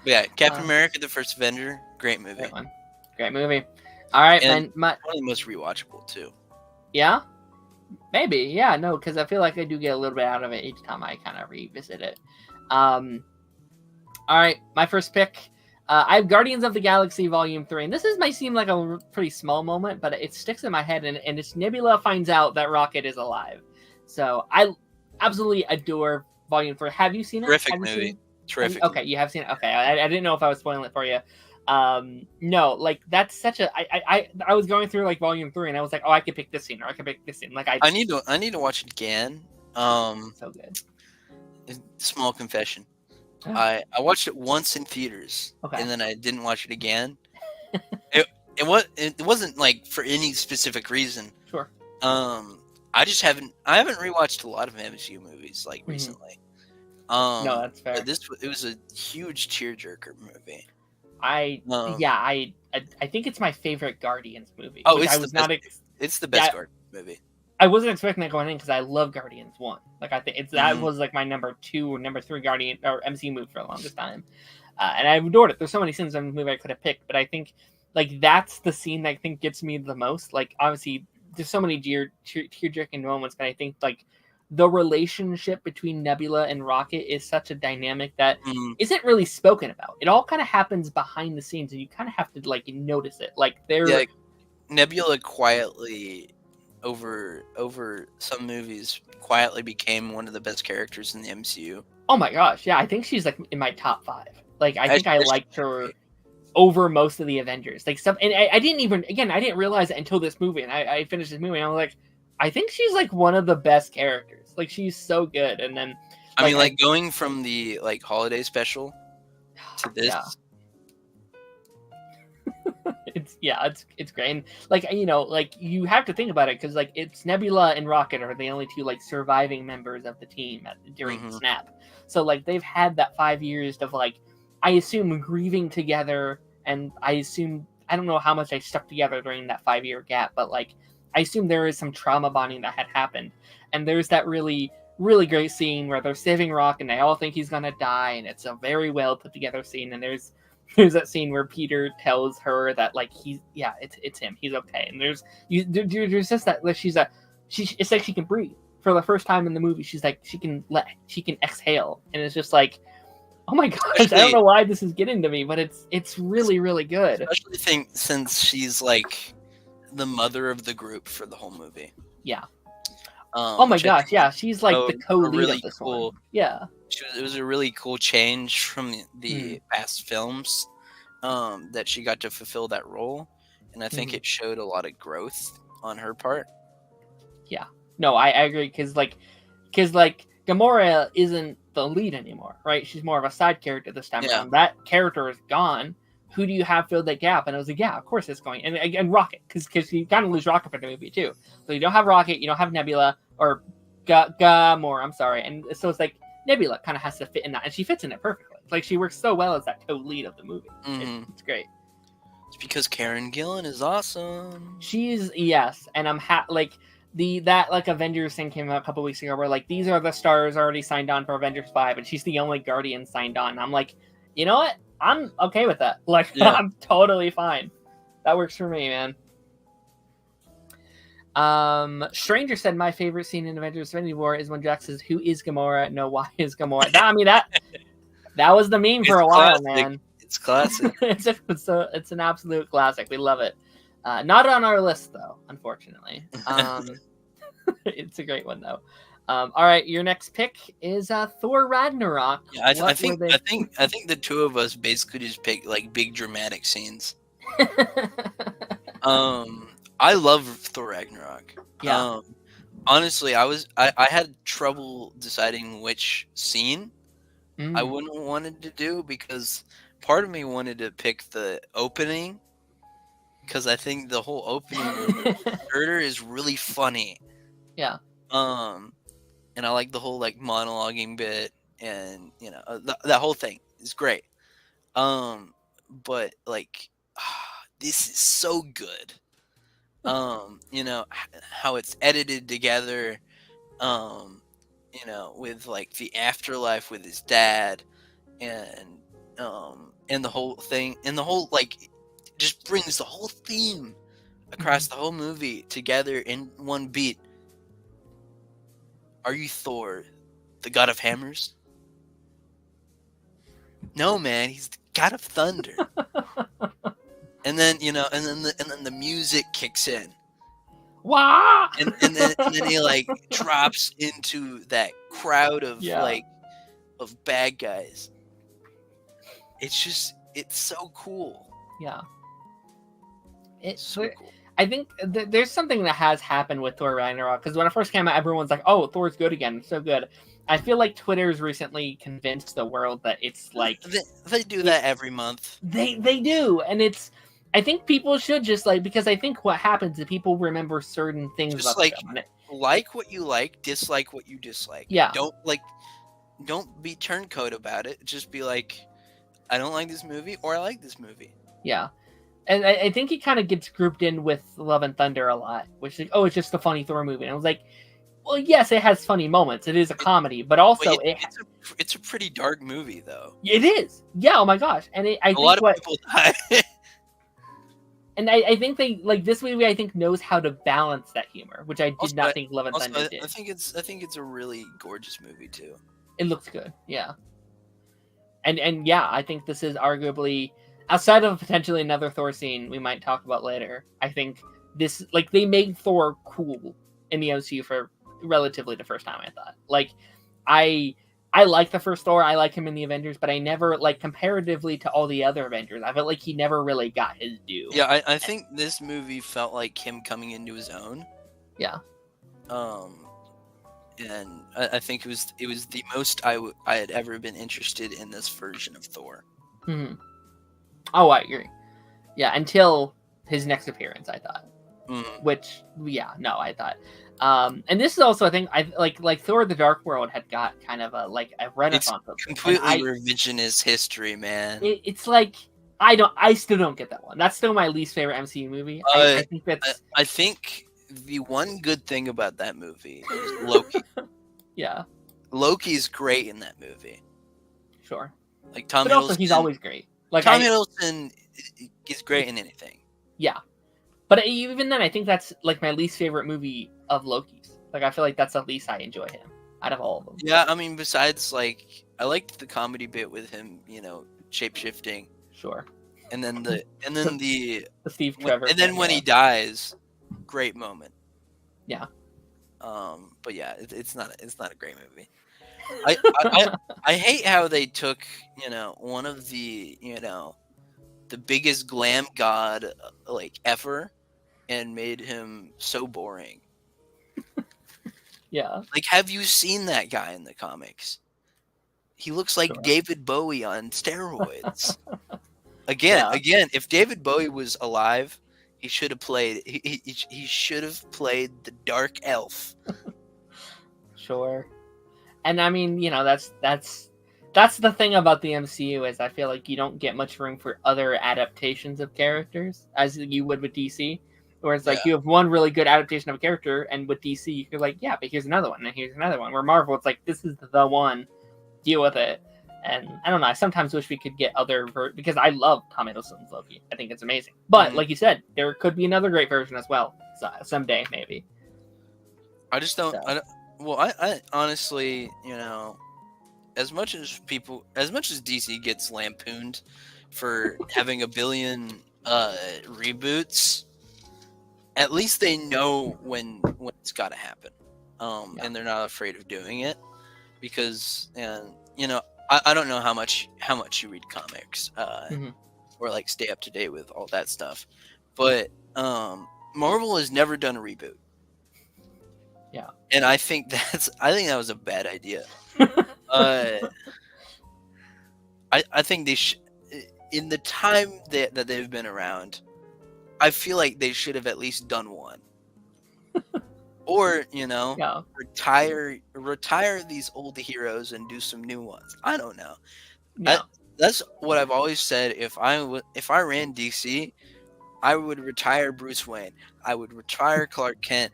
Speaker 2: Yeah, Captain America: The First Avenger, great movie.
Speaker 1: Great movie. All right,
Speaker 2: and one of the most rewatchable too.
Speaker 1: Yeah, maybe. Yeah, no, because I feel like I do get a little bit out of it each time I kind of revisit it. All right, my first pick. I have Guardians of the Galaxy Volume 3, and this might seem like a pretty small moment, but it sticks in my head, and it's Nebula finds out that Rocket is alive. So I absolutely adore Volume 3. Have you seen it?
Speaker 2: Terrific movie. Terrific.
Speaker 1: Okay, you have seen it. Okay, I didn't know if I was spoiling it for you. No, like that's such a I was going through like Volume 3 and I was like, oh, I could pick this scene or I could pick this scene. Like
Speaker 2: I need to watch it again.
Speaker 1: So good.
Speaker 2: Small confession. I watched it once in theaters, and then I didn't watch it again. It wasn't like for any specific reason.
Speaker 1: Sure.
Speaker 2: I haven't rewatched a lot of MCU movies like recently.
Speaker 1: No, that's fair.
Speaker 2: But it was a huge tearjerker movie.
Speaker 1: I think it's my favorite Guardians movie.
Speaker 2: Oh, it's the best Guardians movie.
Speaker 1: I wasn't expecting that going in because I love Guardians 1. Like, I think that was like my number 2 or number 3 Guardian or MCU movie for the longest time, and I adored it. There's so many scenes in the movie I could have picked, but I think like that's the scene that I think gets me the most. Like, obviously, there's so many tear-jerking moments, but I think like the relationship between Nebula and Rocket is such a dynamic that isn't really spoken about. It all kind of happens behind the scenes, and you kind of have to like notice it. Like
Speaker 2: Nebula quietly over some movies quietly became one of the best characters in the MCU.
Speaker 1: Oh my gosh, yeah, I think she's like in my top 5. Like, I think I liked her over most of the Avengers. Like stuff, and I didn't realize it until this movie, and I finished this movie, and I was like, I think she's like one of the best characters. Like, she's so good. And then
Speaker 2: going from the like holiday special to this.
Speaker 1: It's great. And like, you know, like you have to think about it because like it's Nebula and Rocket are the only 2 like surviving members of the team during the snap. So like they've had that 5 years of like, I assume, grieving together, and I don't know how much they stuck together during that 5-year gap, but like I assume there is some trauma bonding that had happened. And there's that really, really great scene where they're saving Rock and they all think he's gonna die, and it's a very well put together scene. And there's that scene where Peter tells her that like it's him, he's okay. And there's just that like it's like she can breathe for the first time in the movie. She's like she can exhale, and it's just like, oh my gosh, I don't know why this is getting to me, but it's really, really good.
Speaker 2: Especially since she's like the mother of the group for the whole movie.
Speaker 1: Yeah. Oh my gosh, yeah, she's like the co-lead
Speaker 2: really
Speaker 1: of this
Speaker 2: cool,
Speaker 1: one. Yeah.
Speaker 2: It was a really cool change from the past films, that she got to fulfill that role, and I think it showed a lot of growth on her part.
Speaker 1: Yeah. No, I agree, because Gamora isn't the lead anymore, right? She's more of a side character this time around. That character is gone. Who do you have fill that gap? And I was like, yeah, of course it's going. And Rocket, because you kind of lose Rocket for the movie too. So you don't have Rocket, you don't have Nebula, or Gamora, I'm sorry. And so it's like Nebula kind of has to fit in that, and she fits in it perfectly. Like, she works so well as that co-lead of the movie. It's great.
Speaker 2: It's because Karen Gillan is awesome.
Speaker 1: Yes, and I'm that Avengers thing came out a couple weeks ago where like these are the stars already signed on for Avengers 5, and she's the only Guardian signed on. And I'm like, you know what? I'm okay with that. Like, I'm totally fine. That works for me, man. Stranger said my favorite scene in Avengers Infinity War is when Jax says, "Who is Gamora? No, why is Gamora?" That was the meme for a while, man.
Speaker 2: It's classic.
Speaker 1: It's an absolute classic. We love it. Not on our list though, unfortunately. It's a great one though. All right, your next pick is Thor Ragnarok.
Speaker 2: Yeah, I think the two of us basically just picked like big dramatic scenes. I love Thor Ragnarok.
Speaker 1: Yeah.
Speaker 2: Honestly, I had trouble deciding which scene I wouldn't wanted to do, because part of me wanted to pick the opening, because I think the whole opening murder is really funny.
Speaker 1: Yeah.
Speaker 2: And I like the whole like monologuing bit, and you know that whole thing is great. But like, this is so good. You know how it's edited together. You know, with like the afterlife with his dad, and the whole thing, and the whole like just brings the whole theme across the whole movie together in one beat. Are you Thor, the god of hammers? No, man, he's the god of thunder. And then the music kicks in.
Speaker 1: Wow!
Speaker 2: And then he like drops into that crowd of of bad guys. It's so cool.
Speaker 1: Yeah.
Speaker 2: It's so cool.
Speaker 1: I think there's something that has happened with Thor Ragnarok, because when it first came out, everyone's like, "Oh, Thor's good again, it's so good." I feel like Twitter's recently convinced the world that it's like
Speaker 2: they do that every month.
Speaker 1: They do, and it's. I think people should just because I think what happens is people remember certain things
Speaker 2: just
Speaker 1: about
Speaker 2: like
Speaker 1: the film.
Speaker 2: Like what you like, dislike what you dislike.
Speaker 1: Yeah.
Speaker 2: Don't be turncoat about it. Just be like, I don't like this movie, or I like this movie.
Speaker 1: Yeah. And I think it kind of gets grouped in with Love and Thunder a lot, which is like, oh, it's just a funny Thor movie. And I was like, well, yes, it has funny moments. It is a comedy, but also
Speaker 2: it's a pretty dark movie, though.
Speaker 1: It is. Yeah. Oh my gosh. And I think a lot of people die. And I think they this movie. I think knows how to balance that humor, which I did not think Love and Thunder did.
Speaker 2: I think it's a really gorgeous movie too.
Speaker 1: It looks good. Yeah. And yeah, I think this is arguably, outside of potentially another Thor scene we might talk about later, I think this, they made Thor cool in the MCU for relatively the first time, I thought. I like the first Thor, I like him in the Avengers, but I never, comparatively to all the other Avengers, I felt like he never really got his due.
Speaker 2: Yeah, I think this movie felt like him coming into his own.
Speaker 1: Yeah.
Speaker 2: And I think it was the most I had ever been interested in this version of Thor.
Speaker 1: Mm-hmm. Oh, I agree. Yeah, until his next appearance, I thought.
Speaker 2: Mm.
Speaker 1: Which, yeah, no, I thought. And this is also, I think, like Thor: The Dark World had got kind of a renaissance.
Speaker 2: It's completely revisionist history, man.
Speaker 1: It's like I still don't get that one. That's still my least favorite MCU movie. I think that's.
Speaker 2: I think the one good thing about that movie is Loki.
Speaker 1: Yeah.
Speaker 2: Loki's great in that movie.
Speaker 1: Sure.
Speaker 2: Like Tom Hiddleston.
Speaker 1: But also, he's always great.
Speaker 2: Tom Hiddleston is great in anything.
Speaker 1: Yeah. But even then, I think that's my least favorite movie of Loki's. I feel like that's the least I enjoy him out of all of them.
Speaker 2: Yeah, I mean, besides I liked the comedy bit with him, shape shifting.
Speaker 1: Sure.
Speaker 2: And then the
Speaker 1: Steve Trevor.
Speaker 2: And then when he dies, great moment.
Speaker 1: Yeah.
Speaker 2: But yeah, it's not a great movie. I hate how they took one of the the biggest glam god ever and made him so boring.
Speaker 1: Yeah.
Speaker 2: Have you seen that guy in the comics? He looks like David Bowie on steroids. Again, if David Bowie was alive, he should have played. He should have played the Dark Elf.
Speaker 1: Sure. And I mean, that's the thing about the MCU is I feel like you don't get much room for other adaptations of characters as you would with DC. Whereas you have one really good adaptation of a character, and with DC you're like, yeah, but here's another one, and here's another one. Where Marvel, it's like, this is the one, deal with it. And I don't know, I sometimes wish we could get other because I love Tom Hiddleston's Loki. I think it's amazing. But like you said, there could be another great version as well. Someday, maybe.
Speaker 2: I just don't. So. I honestly, as much as DC gets lampooned for having a billion reboots, at least they know when it's got to happen, and they're not afraid of doing it because, I don't know how much you read comics, or stay up to date with all that stuff, but Marvel has never done a reboot.
Speaker 1: Yeah,
Speaker 2: and I think that was a bad idea. I think they in the time that they've been around, I feel like they should have at least done one. Or, retire these old heroes and do some new ones. I don't know.
Speaker 1: Yeah.
Speaker 2: That's what I've always said. If I ran DC, I would retire Bruce Wayne. I would retire Clark Kent.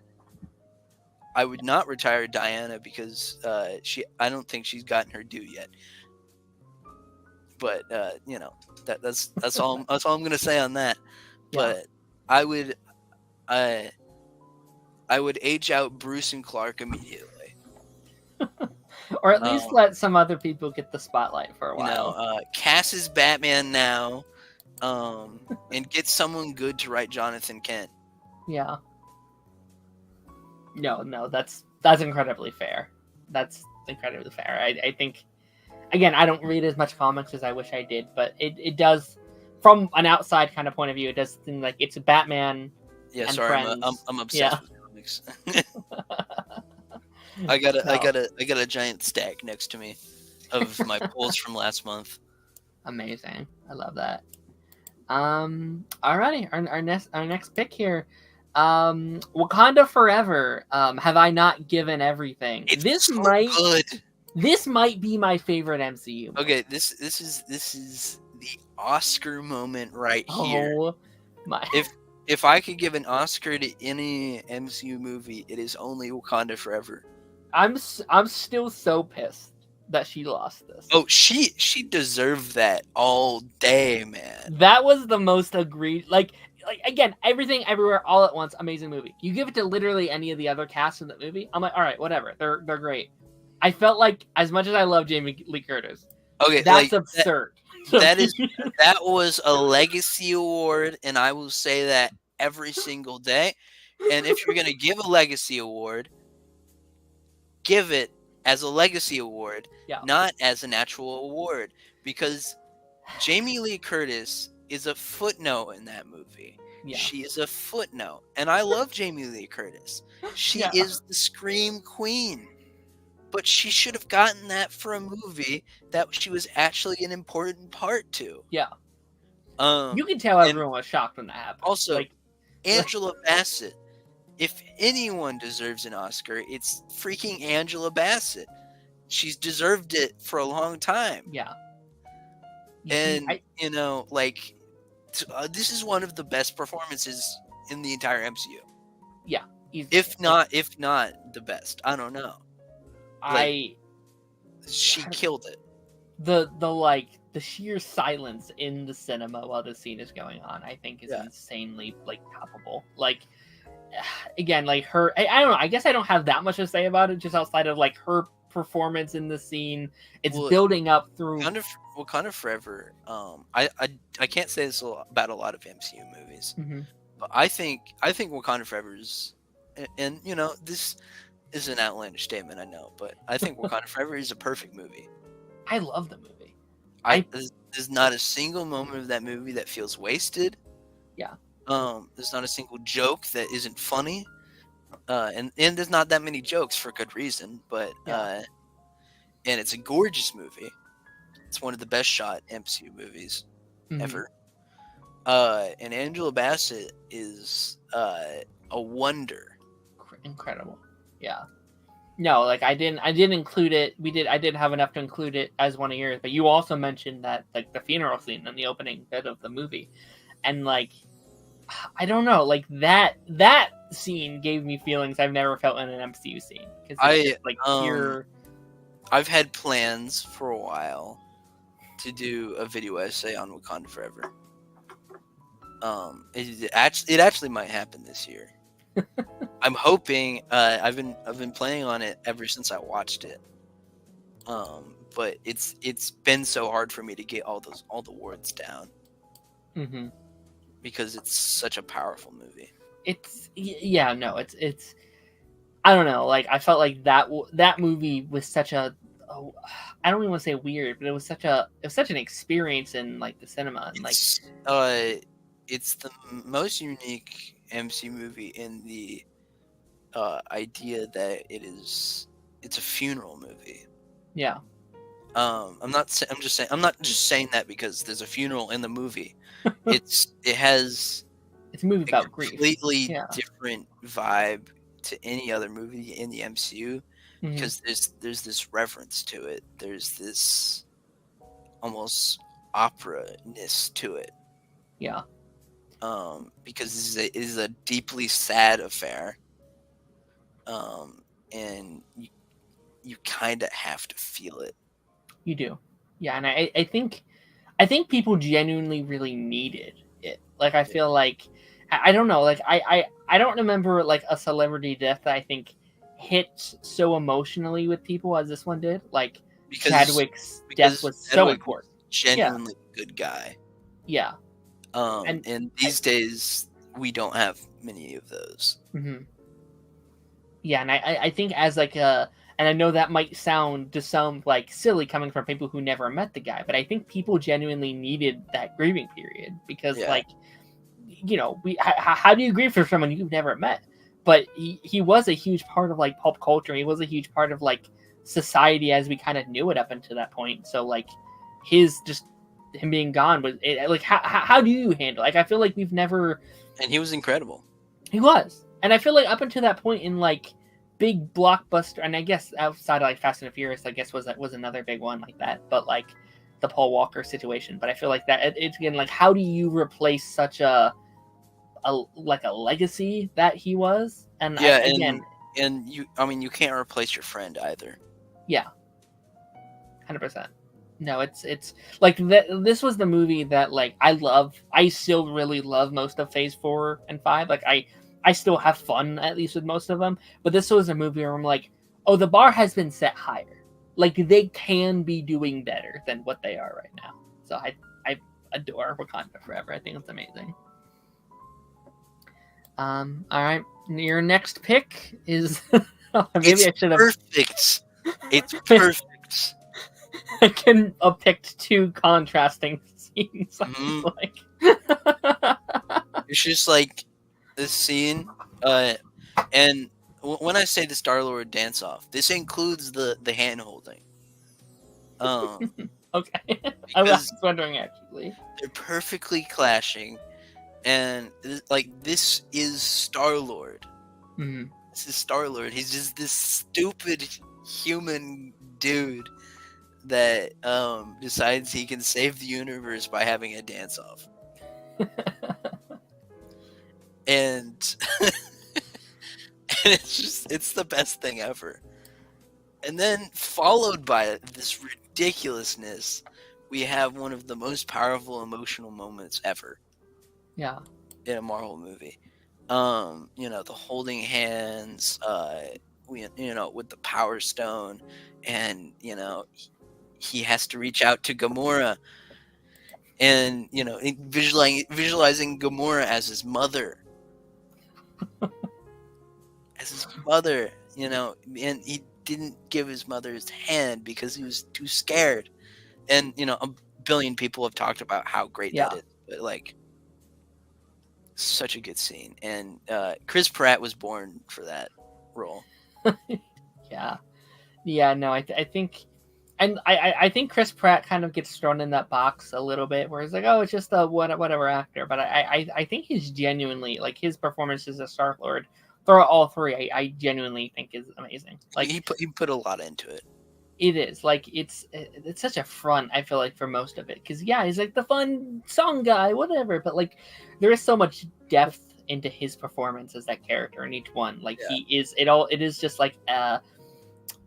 Speaker 2: I would not retire Diana because I don't think she's gotten her due yet. But that's all I'm gonna say on that. Yeah. But I would age out Bruce and Clark immediately.
Speaker 1: Or at least let some other people get the spotlight for a while.
Speaker 2: Cass is Batman now, and get someone good to write Jonathan Kent.
Speaker 1: Yeah. No, that's incredibly fair. That's incredibly fair. I think, again, I don't read as much comics as I wish I did, but it does, from an outside kind of point of view, it does seem like it's a Batman
Speaker 2: Yeah,
Speaker 1: and
Speaker 2: sorry,
Speaker 1: Friends.
Speaker 2: I'm obsessed with comics. I got a giant stack next to me of my pulls from last month.
Speaker 1: Amazing. I love that. Alrighty, our next pick here. Wakanda Forever. Have I not given everything?
Speaker 2: It's good.
Speaker 1: This might be my favorite MCU movie.
Speaker 2: Okay, this is the Oscar moment right here.
Speaker 1: Oh my!
Speaker 2: If I could give an Oscar to any MCU movie, it is only Wakanda Forever.
Speaker 1: I'm still so pissed that she lost this.
Speaker 2: Oh, she deserved that all day, man.
Speaker 1: That was the most agreed. Like again, Everything Everywhere All at Once, amazing movie. You give it to literally any of the other casts in that movie, I'm like, all right, whatever. They're great. I felt like, as much as I love Jamie Lee Curtis,
Speaker 2: okay,
Speaker 1: that's absurd.
Speaker 2: That was a legacy award, and I will say that every single day. And if you're gonna give a legacy award, give it as a legacy award, not as an actual award, because Jamie Lee Curtis is a footnote in that movie. Yeah. She is a footnote, and I love Jamie Lee Curtis. She is the Scream Queen. But she should have gotten that for a movie that she was actually an important part to.
Speaker 1: Yeah. You can tell everyone was shocked when that happened.
Speaker 2: Also, Angela Bassett. If anyone deserves an Oscar, it's freaking Angela Bassett. She's deserved it for a long time.
Speaker 1: Yeah.
Speaker 2: And, this is one of the best performances in the entire MCU.
Speaker 1: Yeah.
Speaker 2: If not the best. I don't know. She killed it.
Speaker 1: The sheer silence in the cinema while the scene is going on, I think, is insanely palpable. Again, her, I don't know. I guess I don't have that much to say about it, just outside of her performance in the scene. It's building up through
Speaker 2: Wakanda Forever. I can't say this about a lot of MCU movies, but I think Wakanda Forever is, and this is an outlandish statement, I know, but I think Wakanda Forever is a perfect movie.
Speaker 1: I love the movie.
Speaker 2: There's not a single moment of that movie that feels wasted.
Speaker 1: Yeah.
Speaker 2: There's not a single joke that isn't funny. And there's not that many jokes for good reason, but and it's a gorgeous movie. It's one of the best shot MCU movies ever. And Angela Bassett is a wonder.
Speaker 1: Incredible. Yeah. No, I didn't include it. I didn't have enough to include it as one of yours, but you also mentioned that the funeral scene in the opening bit of the movie. And I don't know, that scene gave me feelings I've never felt in an MCU scene.
Speaker 2: I've had plans for a while to do a video essay on Wakanda Forever. It actually might happen this year. I'm hoping. I've been planning on it ever since I watched it. But it's been so hard for me to get all the words down. Because it's such a powerful movie. It's
Speaker 1: I don't know. I felt like that movie was such a. I don't even want to say weird, but it was such an experience in the cinema and
Speaker 2: it's the most unique MC movie in the idea that it's a funeral movie.
Speaker 1: Yeah.
Speaker 2: I'm not just saying that because there's a funeral in the movie. It's
Speaker 1: a movie about grief.
Speaker 2: Completely different vibe to any other movie in the MCU because there's this reverence to it. There's this almost opera-ness to it.
Speaker 1: Yeah.
Speaker 2: Because it is a deeply sad affair. And you kind of have to feel it.
Speaker 1: You do. Yeah, and I think people genuinely really needed it. I feel I don't know, I don't remember a celebrity death that I think hit so emotionally with people as this one did. Because Chadwick's death was so important.
Speaker 2: Genuinely good guy.
Speaker 1: Yeah.
Speaker 2: And these days we don't have many of those.
Speaker 1: Yeah, and I think as and I know that might sound to some silly coming from people who never met the guy, but I think people genuinely needed that grieving period because how do you grieve for someone you've never met? But he was a huge part of like pulp culture. He was a huge part of like society as we kind of knew it up until that point. So like him being gone was like how do you handle? Like I feel like we've never.
Speaker 2: And he was incredible.
Speaker 1: He was, and I feel like up until that point in like big blockbuster, and I guess outside of like Fast and Furious, I guess was another big one like that. But like the Paul Walker situation. But I feel like that it's again like how do you replace such a legacy that he was? And
Speaker 2: you can't replace your friend either.
Speaker 1: Yeah, 100%. No, it's like this was the movie that like I still really love most of Phase 4 and 5. Like I still have fun at least with most of them. But this was a movie where I'm like, oh, the bar has been set higher. Like they can be doing better than what they are right now. So I adore Wakanda Forever. I think it's amazing. All right, your next pick is maybe I should have
Speaker 2: perfect. It's perfect.
Speaker 1: I couldn't have picked two contrasting scenes.
Speaker 2: Mm-hmm.
Speaker 1: Like
Speaker 2: it's just like this scene, and when I say the Star-Lord dance-off, this includes the hand holding.
Speaker 1: Okay, I was wondering actually.
Speaker 2: They're perfectly clashing, and like this is Star-Lord.
Speaker 1: Mm-hmm.
Speaker 2: This is Star-Lord. He's just this stupid human dude that decides he can save the universe by having a dance-off. And it's the best thing ever. And then followed by this ridiculousness, we have one of the most powerful emotional moments ever.
Speaker 1: Yeah.
Speaker 2: In a Marvel movie. The holding hands, with the Power Stone, and he has to reach out to Gamora, and visualizing Gamora as his mother. And he didn't give his mother his hand because he was too scared. And a billion people have talked about how great that is, but like, such a good scene. And Chris Pratt was born for that role.
Speaker 1: No, I think, and I think Chris Pratt kind of gets thrown in that box a little bit, where it's like, oh, it's just a whatever actor. But I think he's genuinely, like, his performance as a Star-Lord throughout all three, I genuinely think is amazing. Like
Speaker 2: he put a lot into it.
Speaker 1: It is like it's such a front, I feel like, for most of it, because he's like the fun song guy, whatever. But like there is so much depth into his performance as that character in each one. Like he is it is just like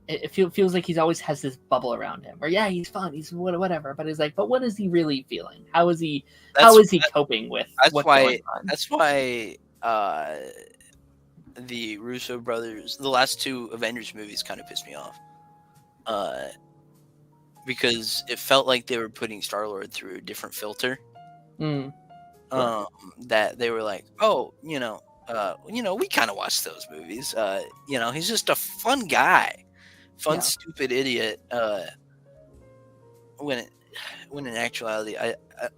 Speaker 1: it feels like he's always has this bubble around him. Or he's fun, he's whatever. But it's like, but what is he really feeling? How is he coping with? What's going on?
Speaker 2: That's why the Russo brothers, the last two Avengers movies, kind of pissed me off. Because it felt like they were putting Star-Lord through a different filter. That they were like, we kind of watched those movies. He's just a fun guy, stupid idiot. When in actuality,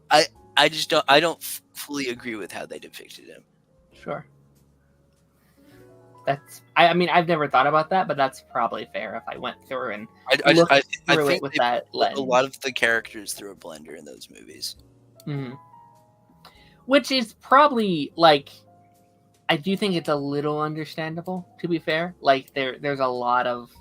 Speaker 2: I just don't fully agree with how they depicted him.
Speaker 1: Sure. I mean, I've never thought about that, but that's probably fair if I went through and looked through it with that lens.
Speaker 2: A lot of the characters through a blender in those movies.
Speaker 1: Mm-hmm. Which is probably, like, I do think it's a little understandable, to be fair. Like, there's a lot of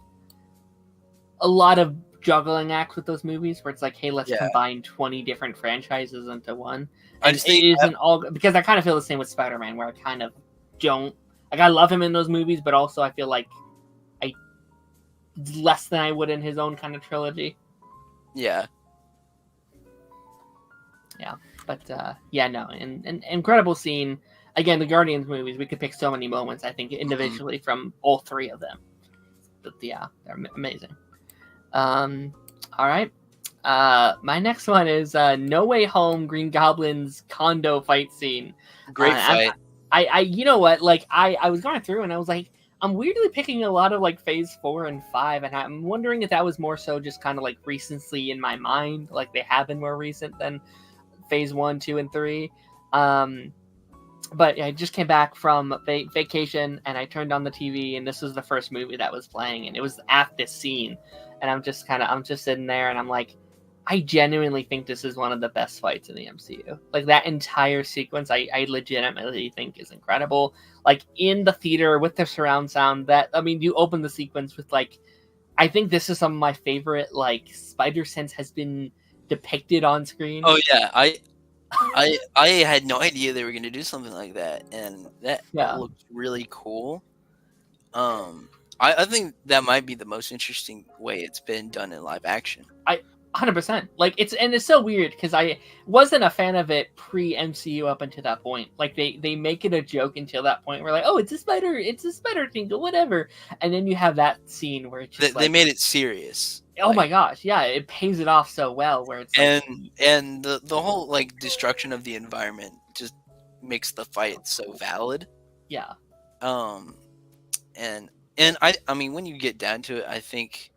Speaker 1: juggling acts with those movies where it's like, hey, let's combine 20 different franchises into one. And it isn't all, because I kind of feel the same with Spider-Man, where I kind of don't. Like, I love him in those movies, but also I feel like less than I would in his own kind of trilogy. Yeah. But, no. And incredible scene. Again, the Guardians movies, we could pick so many moments, I think, individually from all three of them. But, they're amazing. All right. My next one is No Way Home, Green Goblin's condo fight scene.
Speaker 2: Great fight.
Speaker 1: I you know what, like I was going through and I was like, I'm weirdly picking a lot of like Phase 4 and 5, and I'm wondering if that was more so just kind of like recency in my mind, like they have been more recent than Phase 1, 2, and 3. But I just came back from vacation, and I turned on the TV, and this was the first movie that was playing, and it was at this scene, and I'm just sitting there, and I'm like, I genuinely think this is one of the best fights in the MCU. Like, that entire sequence, I legitimately think is incredible. Like, in the theater with the surround sound, you open the sequence with, like, I think this is some of my favorite, like, spider sense has been depicted on screen.
Speaker 2: Oh yeah, I had no idea they were going to do something like that, and that looked really cool. I think that might be the most interesting way it's been done in live action.
Speaker 1: 100%. Like, it's so weird because I wasn't a fan of it pre MCU up until that point. Like, they make it a joke until that point. We're like, oh, it's a spider thing, or whatever. And then you have that scene where it's just
Speaker 2: they made it serious.
Speaker 1: Oh my gosh, yeah, it pays it off so well. Where it's
Speaker 2: and the whole like destruction of the environment just makes the fight so valid.
Speaker 1: Yeah.
Speaker 2: And I mean, when you get down to it, I think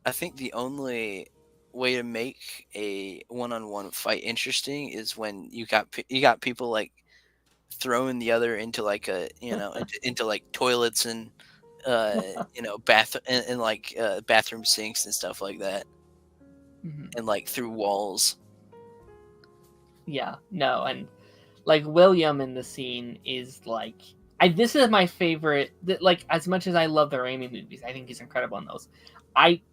Speaker 2: the only way to make a one-on-one fight interesting is when you got people like throwing the other into like into like toilets and bathroom sinks and stuff like that, and like through walls.
Speaker 1: Yeah, no, and like William in the scene is like, this is my favorite. Like, as much as I love the Raimi movies, I think he's incredible in those.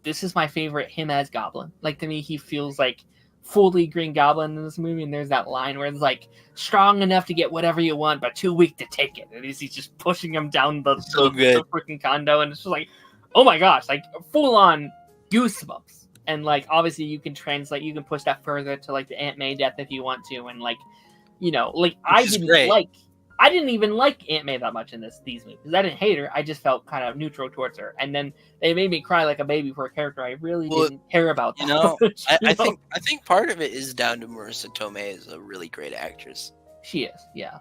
Speaker 1: This is my favorite, him as Goblin. Like, to me, he feels like fully Green Goblin in this movie, and there's that line where it's like, strong enough to get whatever you want, but too weak to take it. And he's just pushing him down the freaking condo, and it's just like, oh my gosh, like full on goosebumps. And like, obviously you can push that further to like the Aunt May death if you want to, and like, like I didn't even like Aunt May that much in these movies. I didn't hate her. I just felt kind of neutral towards her. And then they made me cry like a baby for a character I really didn't care about.
Speaker 2: I think part of it is down to Marissa Tomei is a really great actress.
Speaker 1: She is, yeah.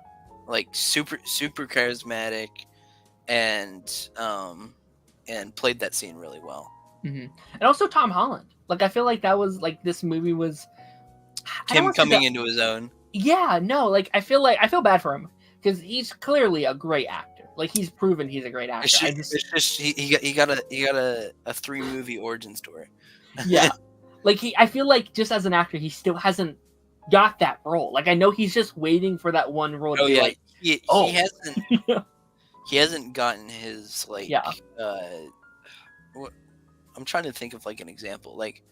Speaker 2: Like super charismatic, and played that scene really well.
Speaker 1: Mm-hmm. And also Tom Holland. Like, I feel like that was like, this movie was
Speaker 2: him coming into his own. Yeah,
Speaker 1: no, like I feel bad for him. Because he's clearly a great actor. Like, he's proven he's a great actor.
Speaker 2: He got a 3-movie origin story.
Speaker 1: Yeah, like I feel like just as an actor, he still hasn't got that role. Like, I know he's just waiting for that one role. To be like,
Speaker 2: he hasn't. He hasn't gotten his like. Yeah. I'm trying to think of like an example. Like,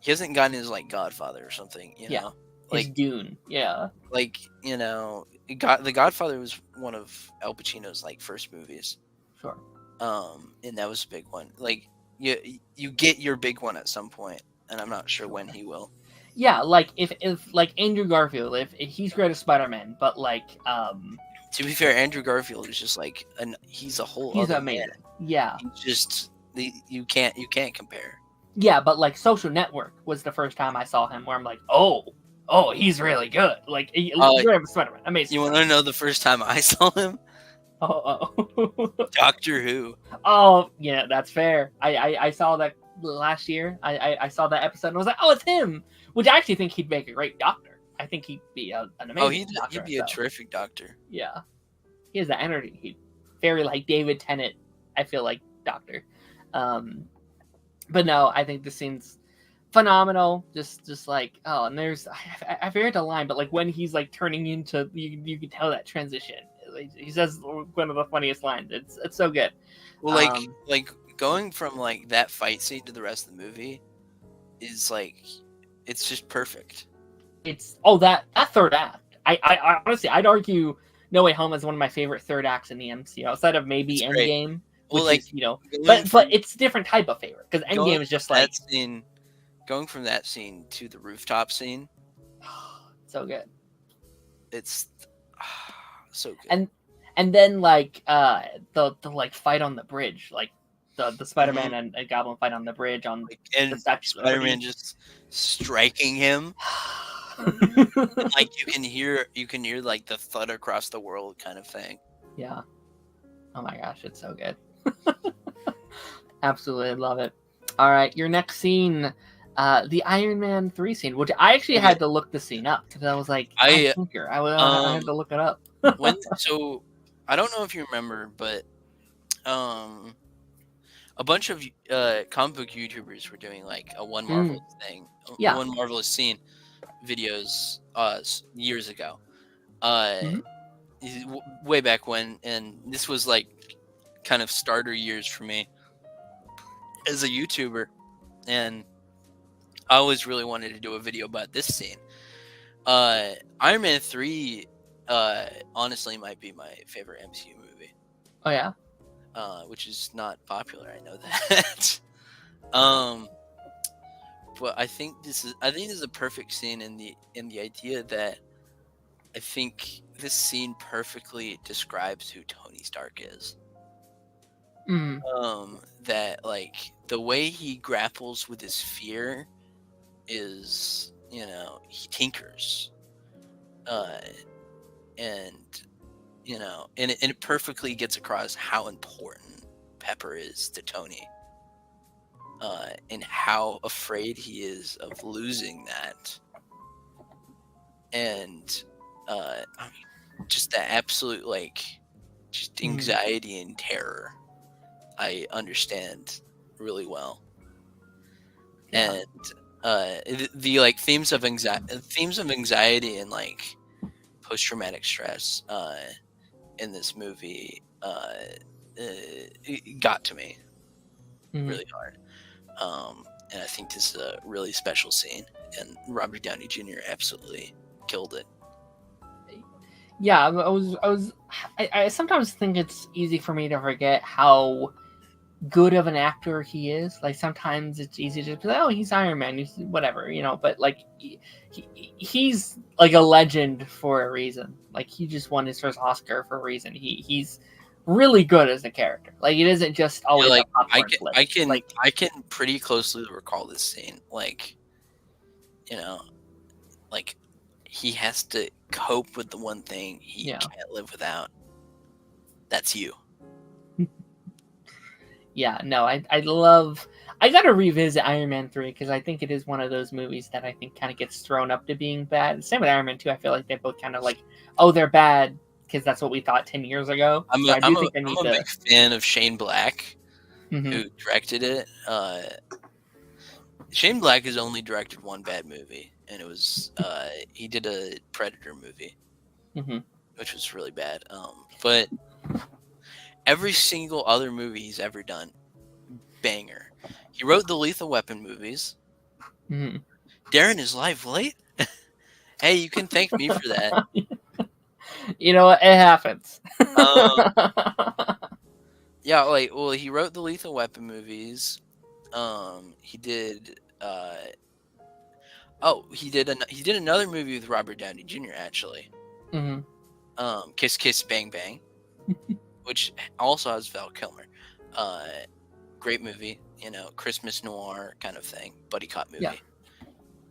Speaker 2: he hasn't gotten his like Godfather or something. You know? Like
Speaker 1: his Dune. Yeah.
Speaker 2: Like, The Godfather was one of Al Pacino's like first movies.
Speaker 1: Sure.
Speaker 2: And that was a big one. Like, you get your big one at some point, and I'm not sure when he will.
Speaker 1: Yeah, like if like Andrew Garfield, if he's great as Spider-Man, but like
Speaker 2: to be fair, Andrew Garfield is just like he's a whole.
Speaker 1: He's
Speaker 2: other
Speaker 1: amazing.
Speaker 2: Man.
Speaker 1: Yeah.
Speaker 2: He's just you can't compare.
Speaker 1: Yeah, but like Social Network was the first time I saw him where I'm like, oh, he's really good. Like, Spider-Man, amazing.
Speaker 2: You want to know the first time I saw him?
Speaker 1: Oh.
Speaker 2: Doctor Who.
Speaker 1: Oh, yeah, that's fair. I saw that last year. I saw that episode and I was like, oh, it's him. Which I actually think he'd make a great doctor. I think he'd be an amazing doctor.
Speaker 2: He'd be a terrific doctor.
Speaker 1: Yeah. He has the energy. He's very like David Tennant, I feel like, doctor. But no, I think the scene's phenomenal. Just like, and there's I forget the line, but like when he's like turning into, you can tell that transition. He says one of the funniest lines. It's so good.
Speaker 2: Well, like going from like that fight scene to the rest of the movie is like, it's just perfect.
Speaker 1: It's that third act. I honestly, I'd argue No Way Home is one of my favorite third acts in the MCU, outside of maybe Endgame. Well, like, is, but it's a different type of favorite, because Endgame is just like
Speaker 2: going from that scene to the rooftop scene.
Speaker 1: So good.
Speaker 2: It's so good.
Speaker 1: And then like the like fight on the bridge, like the Spider-Man and Goblin fight on the bridge on the Statue of Liberty.
Speaker 2: Spider-Man just striking him. Like you can hear like the thud across the world kind of thing.
Speaker 1: Yeah. Oh my gosh, it's so good. Absolutely love it. All right, your next scene, the Iron Man 3 scene, which I actually had to look the scene up because I was like, I had to look it up.
Speaker 2: So I don't know if you remember, but a bunch of comic book YouTubers were doing like a one marvelous thing, one marvelous scene videos years ago. Way back when, and this was like kind of starter years for me as a YouTuber, and I always really wanted to do a video about this scene. Iron Man 3 honestly might be my favorite MCU movie.
Speaker 1: Oh yeah?
Speaker 2: Which is not popular, I know that. But I think this is a perfect scene in the idea that I think this scene perfectly describes who Tony Stark is. That like the way he grapples with his fear is, he tinkers, and it perfectly gets across how important Pepper is to Tony, and how afraid he is of losing that, and just the absolute just anxiety and terror I understand really well. And the themes of anxiety and post-traumatic stress in this movie it got to me really hard, and I think this is a really special scene, and Robert Downey Jr. absolutely killed it.
Speaker 1: Yeah, I sometimes think it's easy for me to forget how good of an actor he is. Like sometimes it's easy to be like, oh, he's Iron Man, he's whatever, but he's like a legend for a reason. Like he just won his first Oscar for a reason. He's really good as a character. Like it isn't just always a popcorn flick.
Speaker 2: I can pretty closely recall this scene. He has to cope with the one thing he can't live without. That's you.
Speaker 1: Yeah, no, I gotta revisit Iron Man 3 because I think it is one of those movies that I think kind of gets thrown up to being bad. Same with Iron Man 2. I feel like they both kind of they're bad because that's what we thought 10 years ago.
Speaker 2: I'm a big fan of Shane Black, who directed it. Shane Black has only directed one bad movie, and it was he did a Predator movie, which was really bad. But every single other movie he's ever done, banger. He wrote the Lethal Weapon movies. Daren is live late. Hey, you can thank me for that.
Speaker 1: It happens.
Speaker 2: Yeah, he wrote the Lethal Weapon movies. He did. He did another movie with Robert Downey Jr. actually. Kiss Kiss Bang Bang, which also has Val Kilmer. Great movie, Christmas noir kind of thing, buddy cop movie.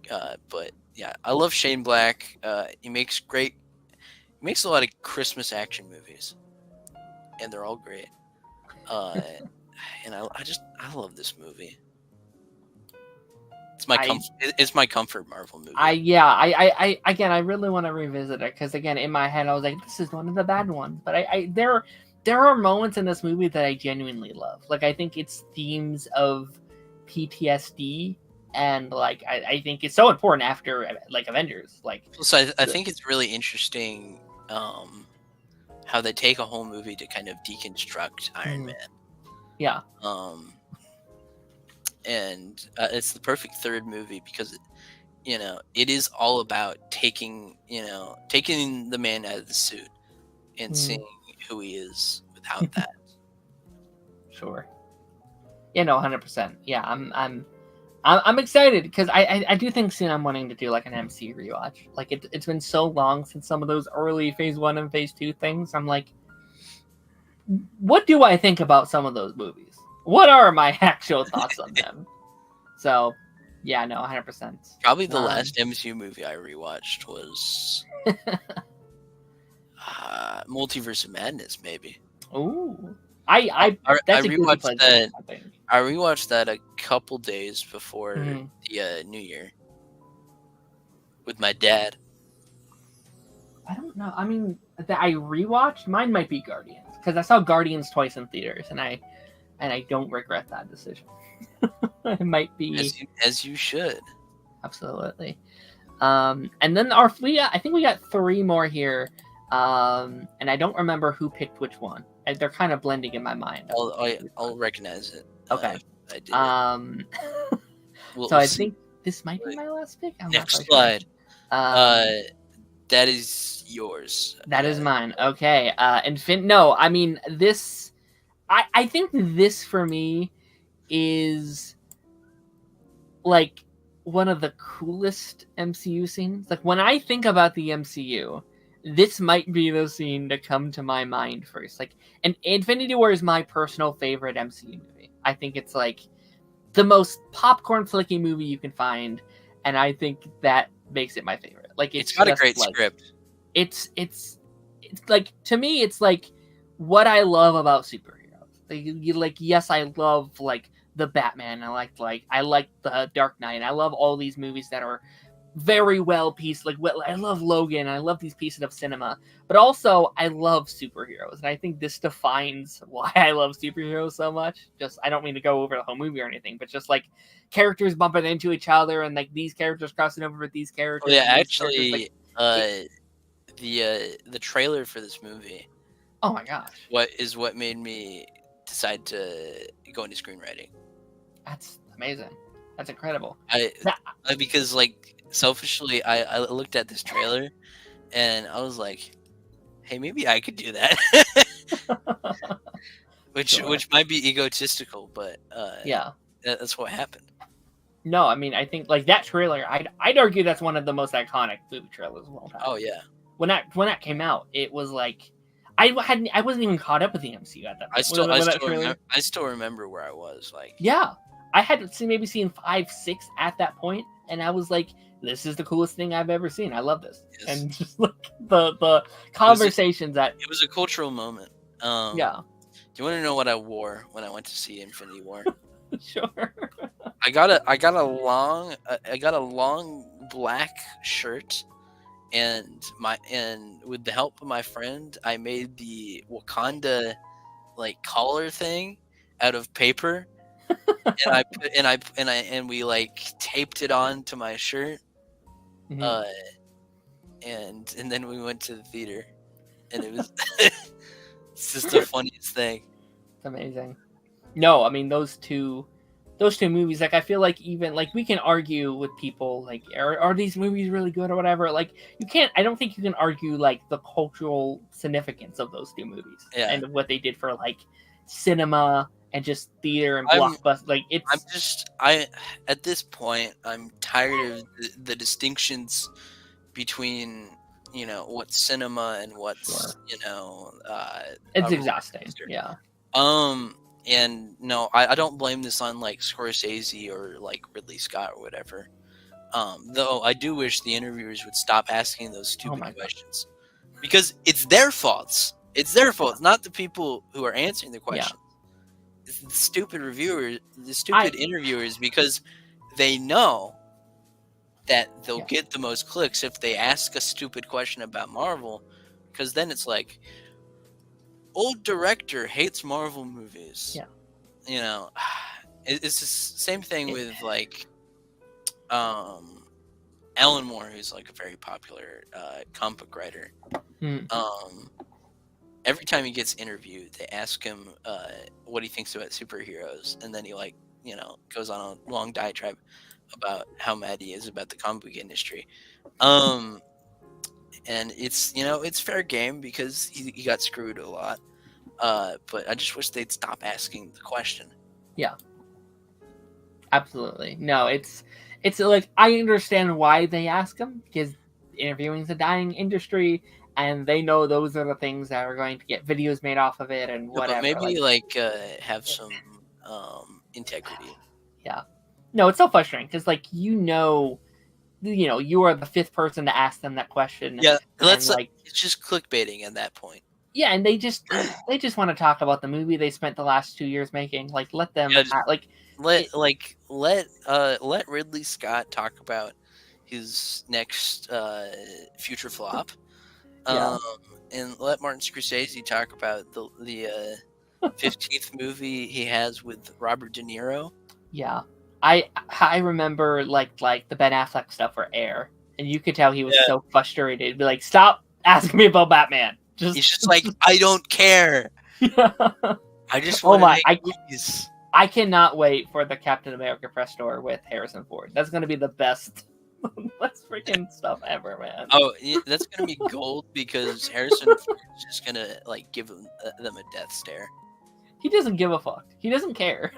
Speaker 2: Yeah. But yeah, I love Shane Black. He makes a lot of Christmas action movies, and they're all great. And I love this movie. It's my comfort Marvel movie.
Speaker 1: I really want to revisit it because again, in my head, I was like, this is one of the bad ones. But there are moments in this movie that I genuinely love. Like I think it's themes of PTSD, and I think it's so important after Avengers.
Speaker 2: So I think it's really interesting how they take a whole movie to kind of deconstruct Iron Man.
Speaker 1: Yeah.
Speaker 2: And it's the perfect third movie because it is all about taking the man out of the suit and seeing who he is without that.
Speaker 1: Sure. 100%. Yeah, I'm excited because I do think soon I'm wanting to do an MCU rewatch. It's been so long since some of those early Phase 1 and Phase 2 things. I'm like, what do I think about some of those movies? What are my actual thoughts on them? So, yeah, no, 100%.
Speaker 2: Probably the last MCU movie I rewatched was Multiverse of Madness, maybe.
Speaker 1: Ooh, I rewatched
Speaker 2: that. I rewatched that a couple days before the New Year with my dad.
Speaker 1: I don't No, I mean that I rewatched. Mine might be Guardians because I saw Guardians twice in theaters, and I don't regret that decision. It might be
Speaker 2: as you should.
Speaker 1: Absolutely. And then I think we got 3 more here. And I don't remember who picked which one. And they're kind of blending in my mind.
Speaker 2: I'll recognize it.
Speaker 1: Okay.
Speaker 2: I did.
Speaker 1: So I think this might be my last pick.
Speaker 2: Next slide. That is yours.
Speaker 1: That is mine. Okay. No, I mean this. I think this for me is like one of the coolest MCU scenes. Like when I think about the MCU, this might be the scene to come to my mind first. Like, and Infinity War is my personal favorite MCU movie. I think it's like the most popcorn flicky movie you can find, and I think that makes it my favorite. Like
Speaker 2: it's got a great script.
Speaker 1: It's like, to me, it's like what I love about superheroes. Like yes, I love like the Batman. I like the Dark Knight. I love all these movies that are very well pieced. Like I love Logan. I love these pieces of cinema. But also I love superheroes, and I think this defines why I love superheroes so much. Just I don't mean to go over the whole movie or anything, but just like characters bumping into each other and like these characters crossing over with these characters.
Speaker 2: Well, yeah, actually, the trailer for this movie.
Speaker 1: Oh my gosh!
Speaker 2: What made me decide to go into screenwriting?
Speaker 1: That's amazing. That's incredible.
Speaker 2: Because like selfishly, I looked at this trailer, and I was like, "Hey, maybe I could do that." which might be egotistical, but
Speaker 1: yeah,
Speaker 2: that's what happened.
Speaker 1: No, I mean I think like that trailer. I'd argue that's one of the most iconic movie trailers of all time.
Speaker 2: Oh yeah.
Speaker 1: When that came out, it was like I wasn't even caught up with the MCU at that point.
Speaker 2: I still remember where I was. Like
Speaker 1: yeah, I had maybe seen 5, 6 at that point, and I was like, "This is the coolest thing I've ever seen. I love this." Yes. And just like the conversations
Speaker 2: it was a cultural moment.
Speaker 1: Yeah.
Speaker 2: Do you want to know what I wore when I went to see Infinity War?
Speaker 1: Sure.
Speaker 2: I got a long black shirt, and with the help of my friend, I made the Wakanda like collar thing out of paper, and we like taped it on to my shirt, and then we went to the theater, and it was it's just the funniest thing.
Speaker 1: It's amazing. No, I mean those two movies, like I feel like even like we can argue with people like are these movies really good or whatever. Like I don't think you can argue like the cultural significance of those 2 movies and what they did for like cinema and just theater and blockbuster. Like
Speaker 2: at this point I'm tired of the distinctions between what's cinema and what's
Speaker 1: it's exhausting. Yeah.
Speaker 2: And no, I don't blame this on like Scorsese or like Ridley Scott or whatever. Though I do wish the interviewers would stop asking those stupid questions, because it's their faults. It's their fault, not the people who are answering the questions. Yeah. It's the stupid interviewers, because they know that they'll get the most clicks if they ask a stupid question about Marvel, because then it's like, old director hates Marvel movies.
Speaker 1: Yeah.
Speaker 2: It's the same thing with like Alan Moore, who's like a very popular comic book writer. Every time he gets interviewed, they ask him what he thinks about superheroes, and then he goes on a long diatribe about how mad he is about the comic book industry. And it's fair game because he got screwed a lot. But I just wish they'd stop asking the question.
Speaker 1: Yeah. Absolutely. No, it's like I understand why they ask them, because interviewing is a dying industry, and they know those are the things that are going to get videos made off of it and whatever.
Speaker 2: But maybe have some integrity.
Speaker 1: Yeah. No, it's so frustrating because you are the 5th person to ask them that question.
Speaker 2: Yeah, it's just clickbaiting at that point.
Speaker 1: Yeah, and they just want to talk about the movie they spent the last 2 years making. Like, let them
Speaker 2: let Ridley Scott talk about his next future flop,
Speaker 1: Yeah.
Speaker 2: And let Martin Scorsese talk about the 15th movie he has with Robert De Niro.
Speaker 1: Yeah. I remember like the Ben Affleck stuff for Air, and you could tell he was so frustrated. He'd be like, "Stop asking me about Batman."
Speaker 2: He's just like, I don't care. I just want to make movies.
Speaker 1: I cannot wait for the Captain America press tour with Harrison Ford. That's going to be the best freaking stuff ever, man.
Speaker 2: Oh, that's going to be gold because Harrison Ford is just going to like give them a death stare.
Speaker 1: He doesn't give a fuck. He doesn't care.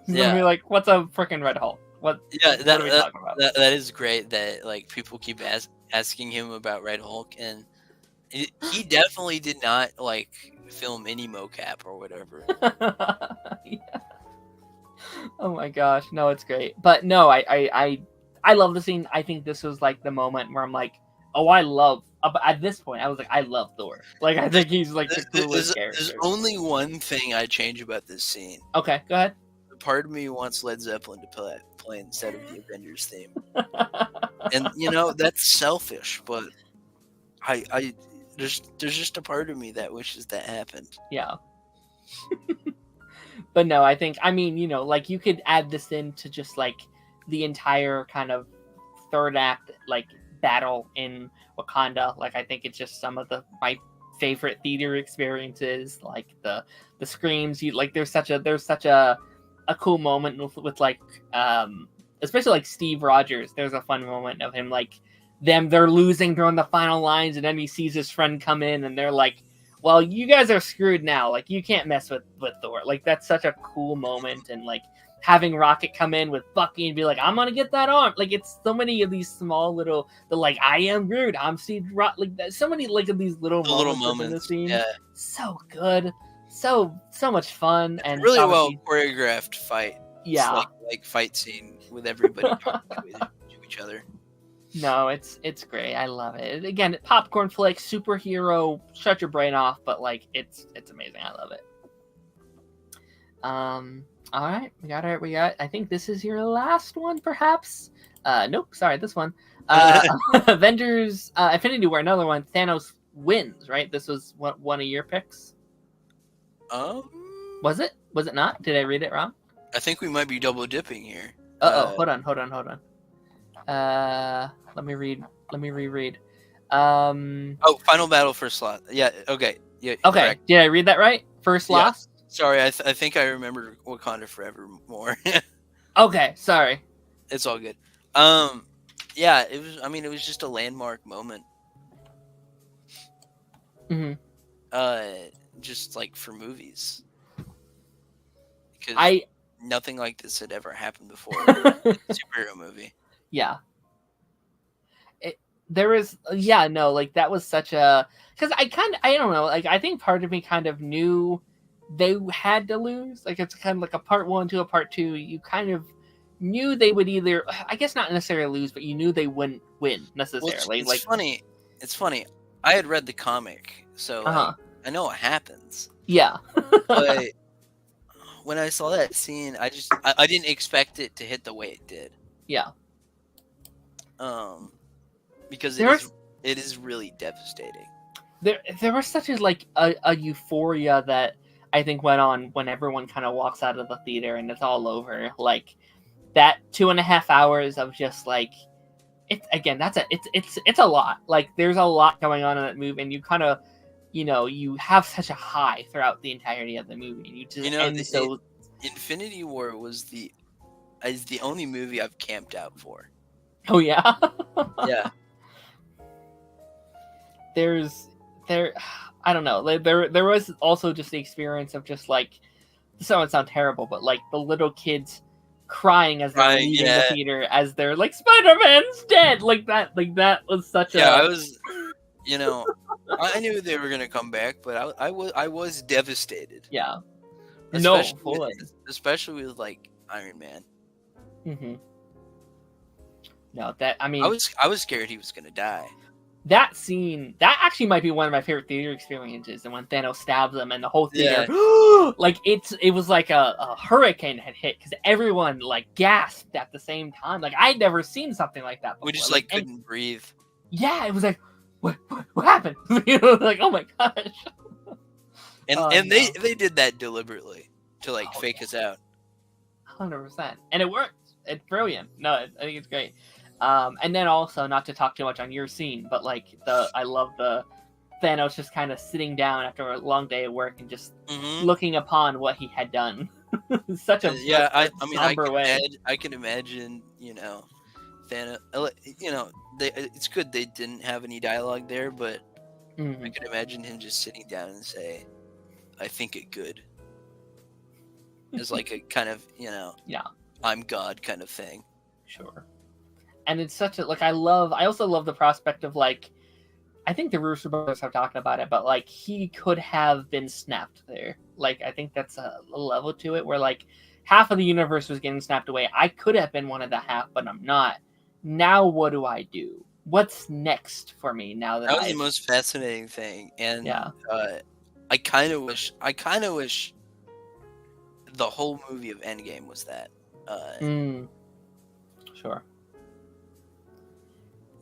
Speaker 1: He's going to be like, "What's a freaking Red Hulk? What are we talking about?"
Speaker 2: That is great that like people keep asking him about Red Hulk, and he definitely did not like film any mocap or whatever.
Speaker 1: Yeah. Oh my gosh, no, it's great. But no, I love the scene. I think this was like the moment where I'm like, oh, at this point I was like, I love Thor. Like, I think he's like the coolest character.
Speaker 2: There's only one thing I change about this scene.
Speaker 1: Okay, go ahead.
Speaker 2: Part of me wants Led Zeppelin to play instead of the Avengers theme. And that's selfish, but there's just a part of me that wishes that happened.
Speaker 1: Yeah. But no, I mean, like you could add this into just like the entire kind of third act like battle in Wakanda. Like, I think it's just some of my favorite theater experiences, like the screams. There's such a cool moment with like especially like Steve Rogers. There's a fun moment of him like they're losing during the final lines, and then he sees his friend come in, and they're like, well, you guys are screwed now. Like, you can't mess with Thor. Like, that's such a cool moment. And like having Rocket come in with Bucky and be like, I'm gonna get that arm. Like, it's so many of these small little, like, I am Groot, I'm Steve Rogers. Like, so many like of these little moments in the scene. Yeah. So good, so much fun, and
Speaker 2: really well choreographed fight.
Speaker 1: Yeah,
Speaker 2: it's like fight scene with everybody talking to each other.
Speaker 1: No, it's great. I love it. Again, popcorn flick, superhero, shut your brain off, but like it's amazing. I love it. All right, we got. I think this is your last one, perhaps. Nope, sorry, this one. Avengers, Infinity War, another one. Thanos wins, right? This was one of your picks. Was it? Was it not? Did I read it wrong?
Speaker 2: I think we might be double dipping here.
Speaker 1: Hold on. Let me reread.
Speaker 2: Final battle first slot. Yeah. Okay. Yeah.
Speaker 1: Okay.
Speaker 2: Correct.
Speaker 1: Did I read that right? First loss.
Speaker 2: Yeah. Sorry, I think I remember Wakanda Forever more.
Speaker 1: Okay. Sorry.
Speaker 2: It's all good. Yeah. It was. I mean, it was just a landmark moment. Just like for movies. Because nothing like this had ever happened before in a superhero movie.
Speaker 1: Yeah. There was, like that was such a, because I don't know, like I think part of me kind of knew they had to lose. Like, it's kind of like a part 1 to a part 2. You kind of knew they would either, I guess not necessarily lose, but you knew they wouldn't win necessarily.
Speaker 2: Well, it's funny. I had read the comic, so like, I know what happens.
Speaker 1: Yeah.
Speaker 2: But when I saw that scene, I didn't expect it to hit the way it did.
Speaker 1: Yeah.
Speaker 2: Because it is really devastating.
Speaker 1: There was such a euphoria that I think went on when everyone kind of walks out of the theater and it's all over. Like that 2.5 hours of just like, it's a lot. Like, there's a lot going on in that movie, and you kind of, you have such a high throughout the entirety of the movie, and you just
Speaker 2: Infinity War is the only movie I've camped out for.
Speaker 1: Oh yeah.
Speaker 2: Yeah.
Speaker 1: I don't know. Like, there was also just the experience of just like, this doesn't sound terrible, but like the little kids crying as they're leaving the theater, as they're like, Spider-Man's dead. Like that was such a.
Speaker 2: I was, I knew they were gonna come back, but I was devastated.
Speaker 1: Yeah.
Speaker 2: Especially with like Iron Man.
Speaker 1: Mm-hmm. No, I
Speaker 2: was scared he was gonna die.
Speaker 1: That scene, that actually might be one of my favorite theater experiences. And when Thanos stabs him, and the whole theater, like it was like a hurricane had hit, because everyone like gasped at the same time. Like, I'd never seen something like that before.
Speaker 2: We just couldn't breathe.
Speaker 1: Yeah, it was like, what happened? You know, like, oh my gosh.
Speaker 2: And they did that deliberately to like fake us out.
Speaker 1: 100%, and it worked. It's brilliant. No, I think it's great. And then also, not to talk too much on your scene, but like I love the Thanos just kind of sitting down after a long day of work and just looking upon what he had done. Such a somber way.
Speaker 2: I can imagine, you know, Thanos. You know, it's good they didn't have any dialogue there, but I can imagine him just sitting down and say, "I think it good." It's like a kind of, you know, I'm God kind of thing.
Speaker 1: Sure. And it's such a, like, I also love the prospect of, like, I think the Russo brothers have talked about it, but, like, he could have been snapped there. Like, I think that's a level to it where, like, half of the universe was getting snapped away. I could have been one of the half, but I'm not. Now what do I do? What's next for me now that
Speaker 2: was the most fascinating thing. And I kind of wish the whole movie of Endgame was that.
Speaker 1: Sure.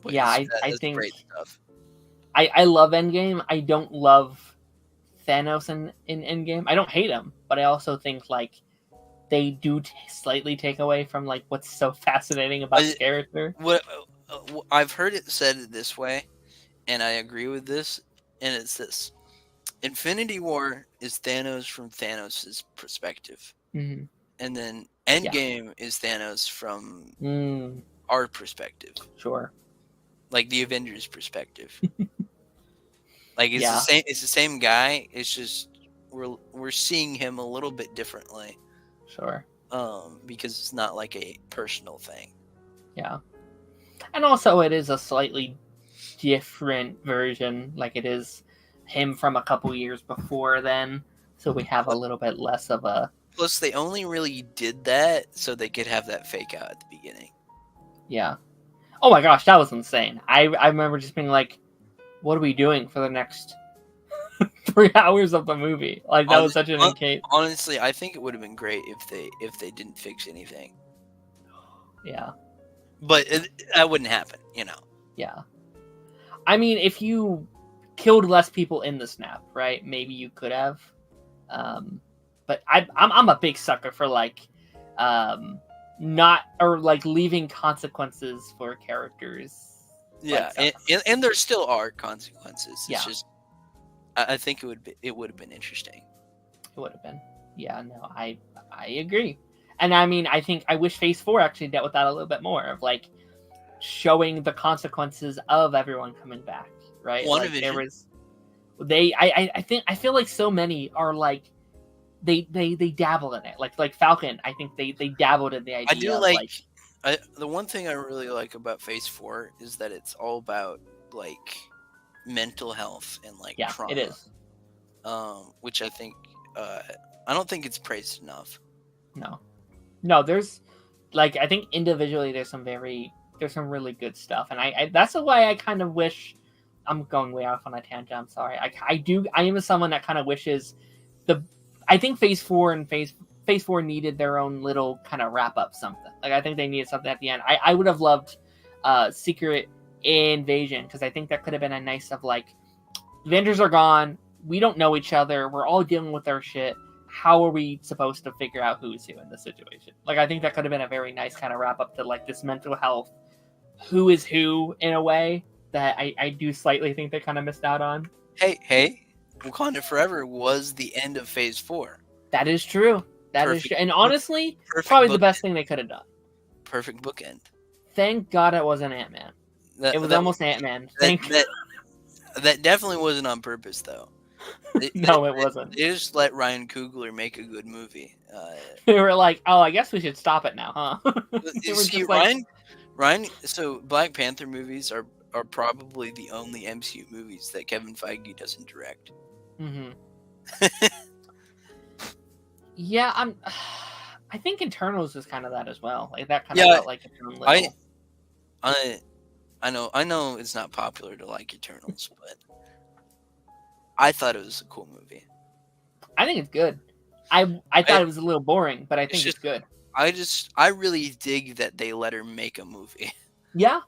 Speaker 2: Yeah, I think great stuff.
Speaker 1: I love Endgame. I don't love Thanos in Endgame. I don't hate him, but I also think like they do slightly take away from like what's so fascinating about the character.
Speaker 2: What I've heard it said this way, and I agree with this, and it's this: Infinity War is Thanos from Thanos' perspective, and then Endgame is Thanos from our perspective.
Speaker 1: Sure.
Speaker 2: Like the Avengers perspective. Like it's the same. It's the same guy. It's just we're seeing him a little bit differently.
Speaker 1: Sure.
Speaker 2: Because it's not like a personal thing.
Speaker 1: Yeah. And also it is a slightly different version. Like it is him from a couple years before then. So we have a little bit less of a...
Speaker 2: Plus they only really did that so they could have that fake out at the beginning.
Speaker 1: Yeah. Oh my gosh, that was insane. I remember just being like, what are we doing for the next 3 hours of the movie? Like that was such an incase.
Speaker 2: Honestly, I think it would have been great if they didn't fix anything.
Speaker 1: Yeah.
Speaker 2: But that wouldn't happen, you know.
Speaker 1: Yeah. I mean, if you killed less people in the snap, right? Maybe you could have. But I'm a big sucker for like not or like leaving consequences for characters.
Speaker 2: Yeah, like, and there still are consequences. It's just I think it would have been interesting.
Speaker 1: It would have been. Yeah, no, I agree. And I mean, I wish Phase 4 actually dealt with that a little bit more of like showing the consequences of everyone coming back, right? Like there was I feel like so many are like they dabble in it. Like Falcon, I think they dabbled in the idea.
Speaker 2: I do like the one thing I really like about Phase 4 is that it's all about like mental health and like trauma.
Speaker 1: It is.
Speaker 2: Which I think I don't think it's praised enough.
Speaker 1: No, there's like I think individually there's some really good stuff, and I that's why I kind of wish. I'm going way off on a tangent. I'm sorry. I am someone that kind of wishes I think Phase 4 and Phase 4 needed their own little kind of wrap up something. Like I think they needed something at the end. I would have loved Secret Invasion because I think that could have been a nice of like Avengers are gone. We don't know each other. We're all dealing with our shit. How are we supposed to figure out who's who in this situation? Like I think that could have been a very nice kind of wrap up to like this mental health. Who is who in a way that I do slightly think they kind of missed out on.
Speaker 2: Hey, Wakanda Forever was the end of Phase 4.
Speaker 1: That is true. That is true. And honestly, probably the best thing they could have done.
Speaker 2: Perfect bookend.
Speaker 1: Thank God it wasn't Ant-Man. It was almost Ant-Man.
Speaker 2: That definitely wasn't on purpose, though.
Speaker 1: No, it wasn't.
Speaker 2: They just let Ryan Coogler make a good movie.
Speaker 1: They were like, oh, I guess we should stop it now, huh?
Speaker 2: See, Ryan. So Black Panther movies are probably the only MCU movies that Kevin Feige doesn't direct.
Speaker 1: Mm-hmm. Yeah, I think Eternals is kind of that as well. Like that kind of felt like its own little...
Speaker 2: I know it's not popular to like Eternals, but I thought it was a cool movie.
Speaker 1: I think it's good. I thought it was a little boring, but I think it's good.
Speaker 2: I really dig that they let her make a movie.
Speaker 1: Yeah.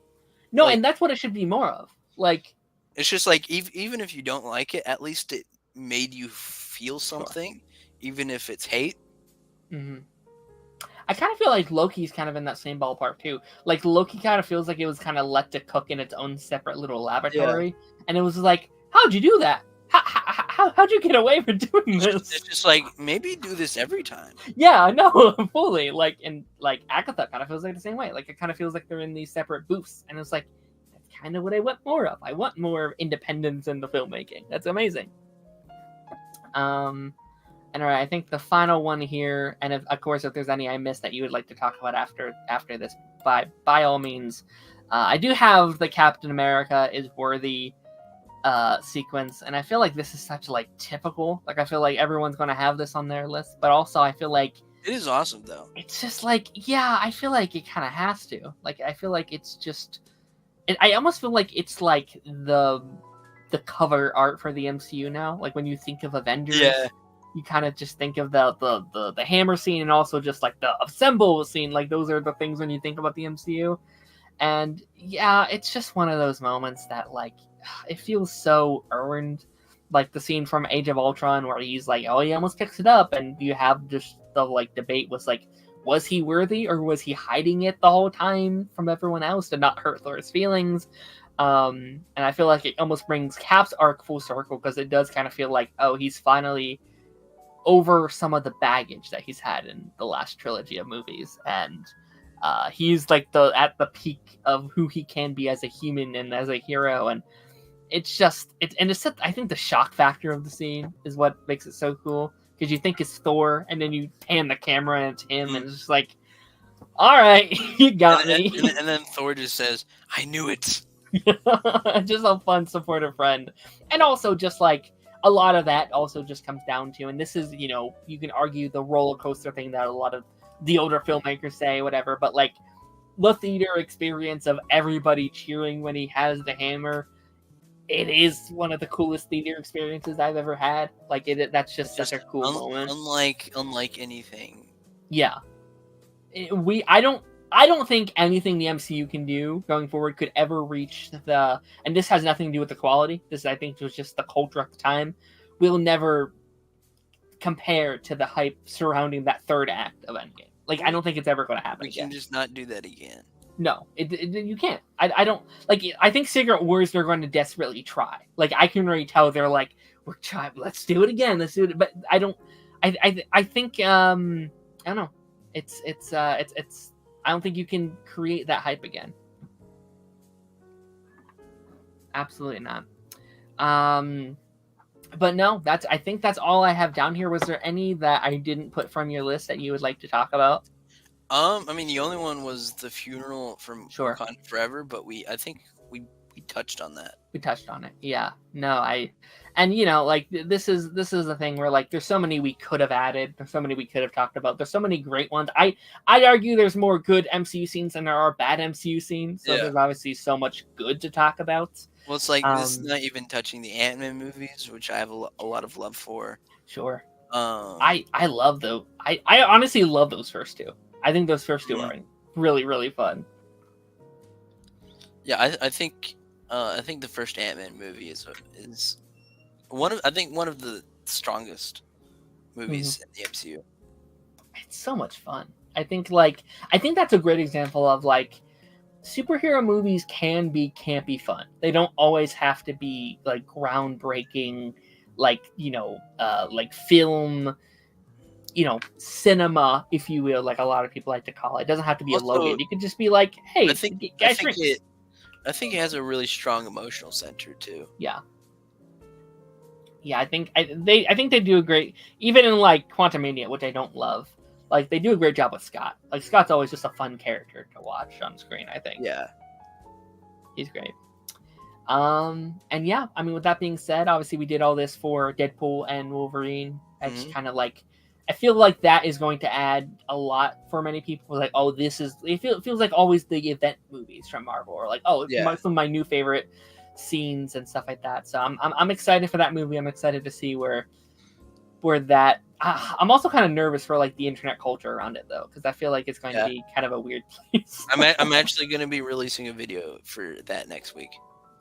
Speaker 1: No, and that's what it should be more of. Like
Speaker 2: It's just like even if you don't like it, at least it made you feel something, even if it's hate.
Speaker 1: Mm-hmm. I kind of feel like Loki's kind of in that same ballpark too. Like Loki kind of feels like it was kind of let to cook in its own separate little laboratory, and it was like, how'd you do that? How'd you get away with doing this?
Speaker 2: It's just like, maybe do this every time.
Speaker 1: Yeah, no, fully. Like, and like Agatha kind of feels like the same way. Like it kind of feels like they're in these separate booths, and it's like that's kind of what I want more of. I want more independence in the filmmaking. That's amazing. And all right, I think the final one here, and of course, if there's any I missed that you would like to talk about after this, by all means, I do have the Captain America is worthy sequence, and I feel like this is such like typical. Like I feel like everyone's going to have this on their list, but also I feel like
Speaker 2: it is awesome though.
Speaker 1: It's just like, yeah, I feel like it kind of has to. Like I feel like it's just, I almost feel like it's like the cover art for the MCU now. Like when you think of Avengers.
Speaker 2: Yeah.
Speaker 1: You kind of just think of the hammer scene and also just like the assemble scene. Like those are the things when you think about the MCU. And yeah, it's just one of those moments that like it feels so earned. Like the scene from Age of Ultron where he's like, oh, he almost picks it up, and you have just the like debate was like, was he worthy or was he hiding it the whole time from everyone else to not hurt Thor's feelings? And I feel like it almost brings Cap's arc full circle because it does kind of feel like, oh, he's finally over some of the baggage that he's had in the last trilogy of movies, and he's like at the peak of who he can be as a human and as a hero, and it's I think the shock factor of the scene is what makes it so cool, because you think it's Thor and then you pan the camera and it's him, and it's just like, all right, you got me.
Speaker 2: And then Thor just says, I knew it.
Speaker 1: Just a fun supportive friend, and also just like a lot of that also just comes down to, and this is, you know, you can argue the roller coaster thing that a lot of the older filmmakers say, whatever, but like the theater experience of everybody cheering when he has the hammer, it is one of the coolest theater experiences I've ever had. Like that's just such a cool moment.
Speaker 2: Unlike anything.
Speaker 1: Yeah. I don't think anything the MCU can do going forward could ever reach and this has nothing to do with the quality. This, I think, was just the culture at the time. Will never compare to the hype surrounding that third act of Endgame. Like, I don't think it's ever going to happen again.
Speaker 2: We can just not do that again.
Speaker 1: No, you can't. I don't, like, I think Secret Wars, they're going to desperately try. Like, I can already tell they're like, we're trying, let's do it again. Let's do it. But I think, I don't know. It's I don't think you can create that hype again. Absolutely not. But no, I think that's all I have down here. Was there any that I didn't put from your list that you would like to talk about?
Speaker 2: I mean, the only one was the funeral from
Speaker 1: Sure.
Speaker 2: Wakanda Forever, but I think we touched on that.
Speaker 1: We touched on it. Yeah. No, and you know, like this is the thing where like there's so many we could have added, there's so many we could have talked about, there's so many great ones. I'd argue there's more good MCU scenes than there are bad MCU scenes, so there's obviously so much good to talk about.
Speaker 2: Well, it's like this is not even touching the Ant-Man movies, which I have a lot of love for.
Speaker 1: Sure. I love those. I honestly love those first two. I think those first two are really, really fun.
Speaker 2: Yeah, I think the first Ant-Man movie is one of the strongest movies in the MCU.
Speaker 1: It's so much fun. I think that's a great example of like superhero movies can be campy fun. They don't always have to be like groundbreaking, like, you know, like film, you know, cinema, if you will, like a lot of people like to call it. It doesn't have to be also, a Logan. You could just be like, hey,
Speaker 2: I think it has a really strong emotional center too.
Speaker 1: Yeah. Yeah, I think they do a great, even in like Quantumania, which I don't love. Like they do a great job with Scott. Like Scott's always just a fun character to watch on screen, I think.
Speaker 2: Yeah.
Speaker 1: He's great. And yeah, I mean, with that being said, obviously we did all this for Deadpool and Wolverine. It's kind of like, I feel like that is going to add a lot for many people. Like, oh, it feels like always the event movies from Marvel, or like, oh, some of my new favorite scenes and stuff like that. So I'm excited for that movie. I'm excited to see where that. I'm also kind of nervous for like the internet culture around it though, because I feel like it's going to be kind of a weird place.
Speaker 2: I'm actually going to be releasing a video for that next week.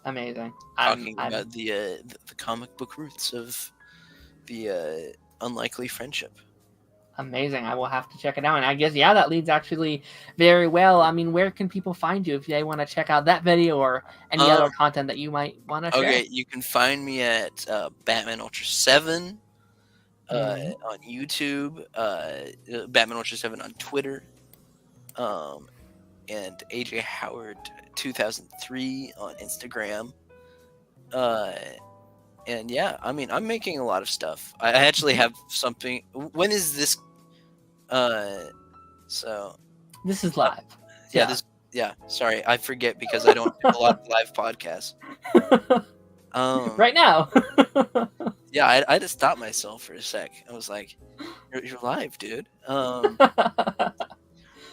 Speaker 1: Amazing.
Speaker 2: Talking about the comic book roots of the unlikely friendship.
Speaker 1: Amazing. I will have to check it out. And I guess, yeah, that leads actually very well. I mean, where can people find you if they want to check out that video or any other content that you might want to share?
Speaker 2: Okay, you can find me at Batman Ultra 7 on YouTube, Batman Ultra 7 on Twitter, and AJ Howard 2003 on Instagram. And yeah, I mean, I'm making a lot of stuff. I actually have something. When is this? So
Speaker 1: this is live.
Speaker 2: Yeah. Sorry, I forget because I don't do a lot of live podcasts.
Speaker 1: Right now.
Speaker 2: Yeah, I had to stop myself for a sec. I was like, "You're live, dude." I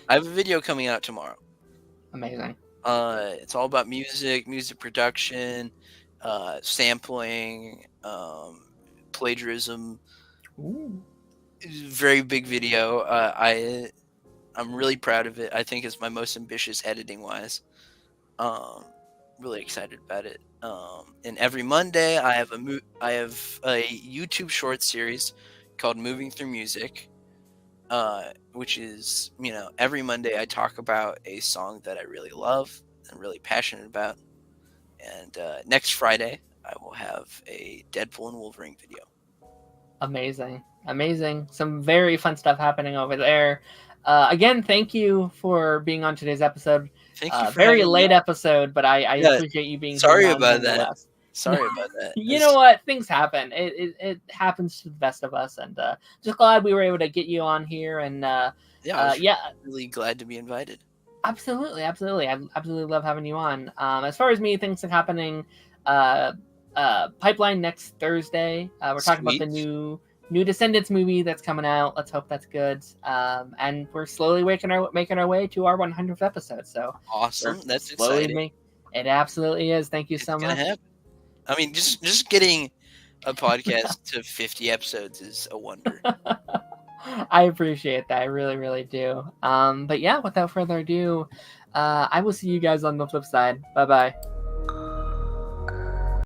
Speaker 2: have a video coming out tomorrow.
Speaker 1: Amazing.
Speaker 2: It's all about music production, sampling, plagiarism.
Speaker 1: Ooh.
Speaker 2: Very big video. I'm really proud of it. I think it's my most ambitious editing wise. Really excited about it. And every Monday I have a YouTube short series called Moving Through Music, which is, every Monday I talk about a song that I really love and really passionate about. And next Friday I will have a Deadpool and Wolverine video. Amazing. Some very fun stuff happening over there.
Speaker 1: Again, thank you for being on today's episode.
Speaker 2: Thank you.
Speaker 1: Very late episode, but I appreciate you being here.
Speaker 2: Sorry about that.
Speaker 1: You know what? Things happen. It happens to the best of us, and just glad we were able to get you on here. And
Speaker 2: really glad to be invited.
Speaker 1: Absolutely. I absolutely love having you on. As far as me, things are happening. Pipeline next Thursday. We're talking about the new Descendants movie that's coming out. Let's hope that's good. And we're slowly making our way to our 100th episode. So
Speaker 2: awesome! That's exciting.
Speaker 1: It absolutely is. Thank you so much.
Speaker 2: I mean, just getting a podcast to 50 episodes is a wonder.
Speaker 1: I appreciate that. I really, really do. But yeah, without further ado, I will see you guys on the flip side. Bye bye.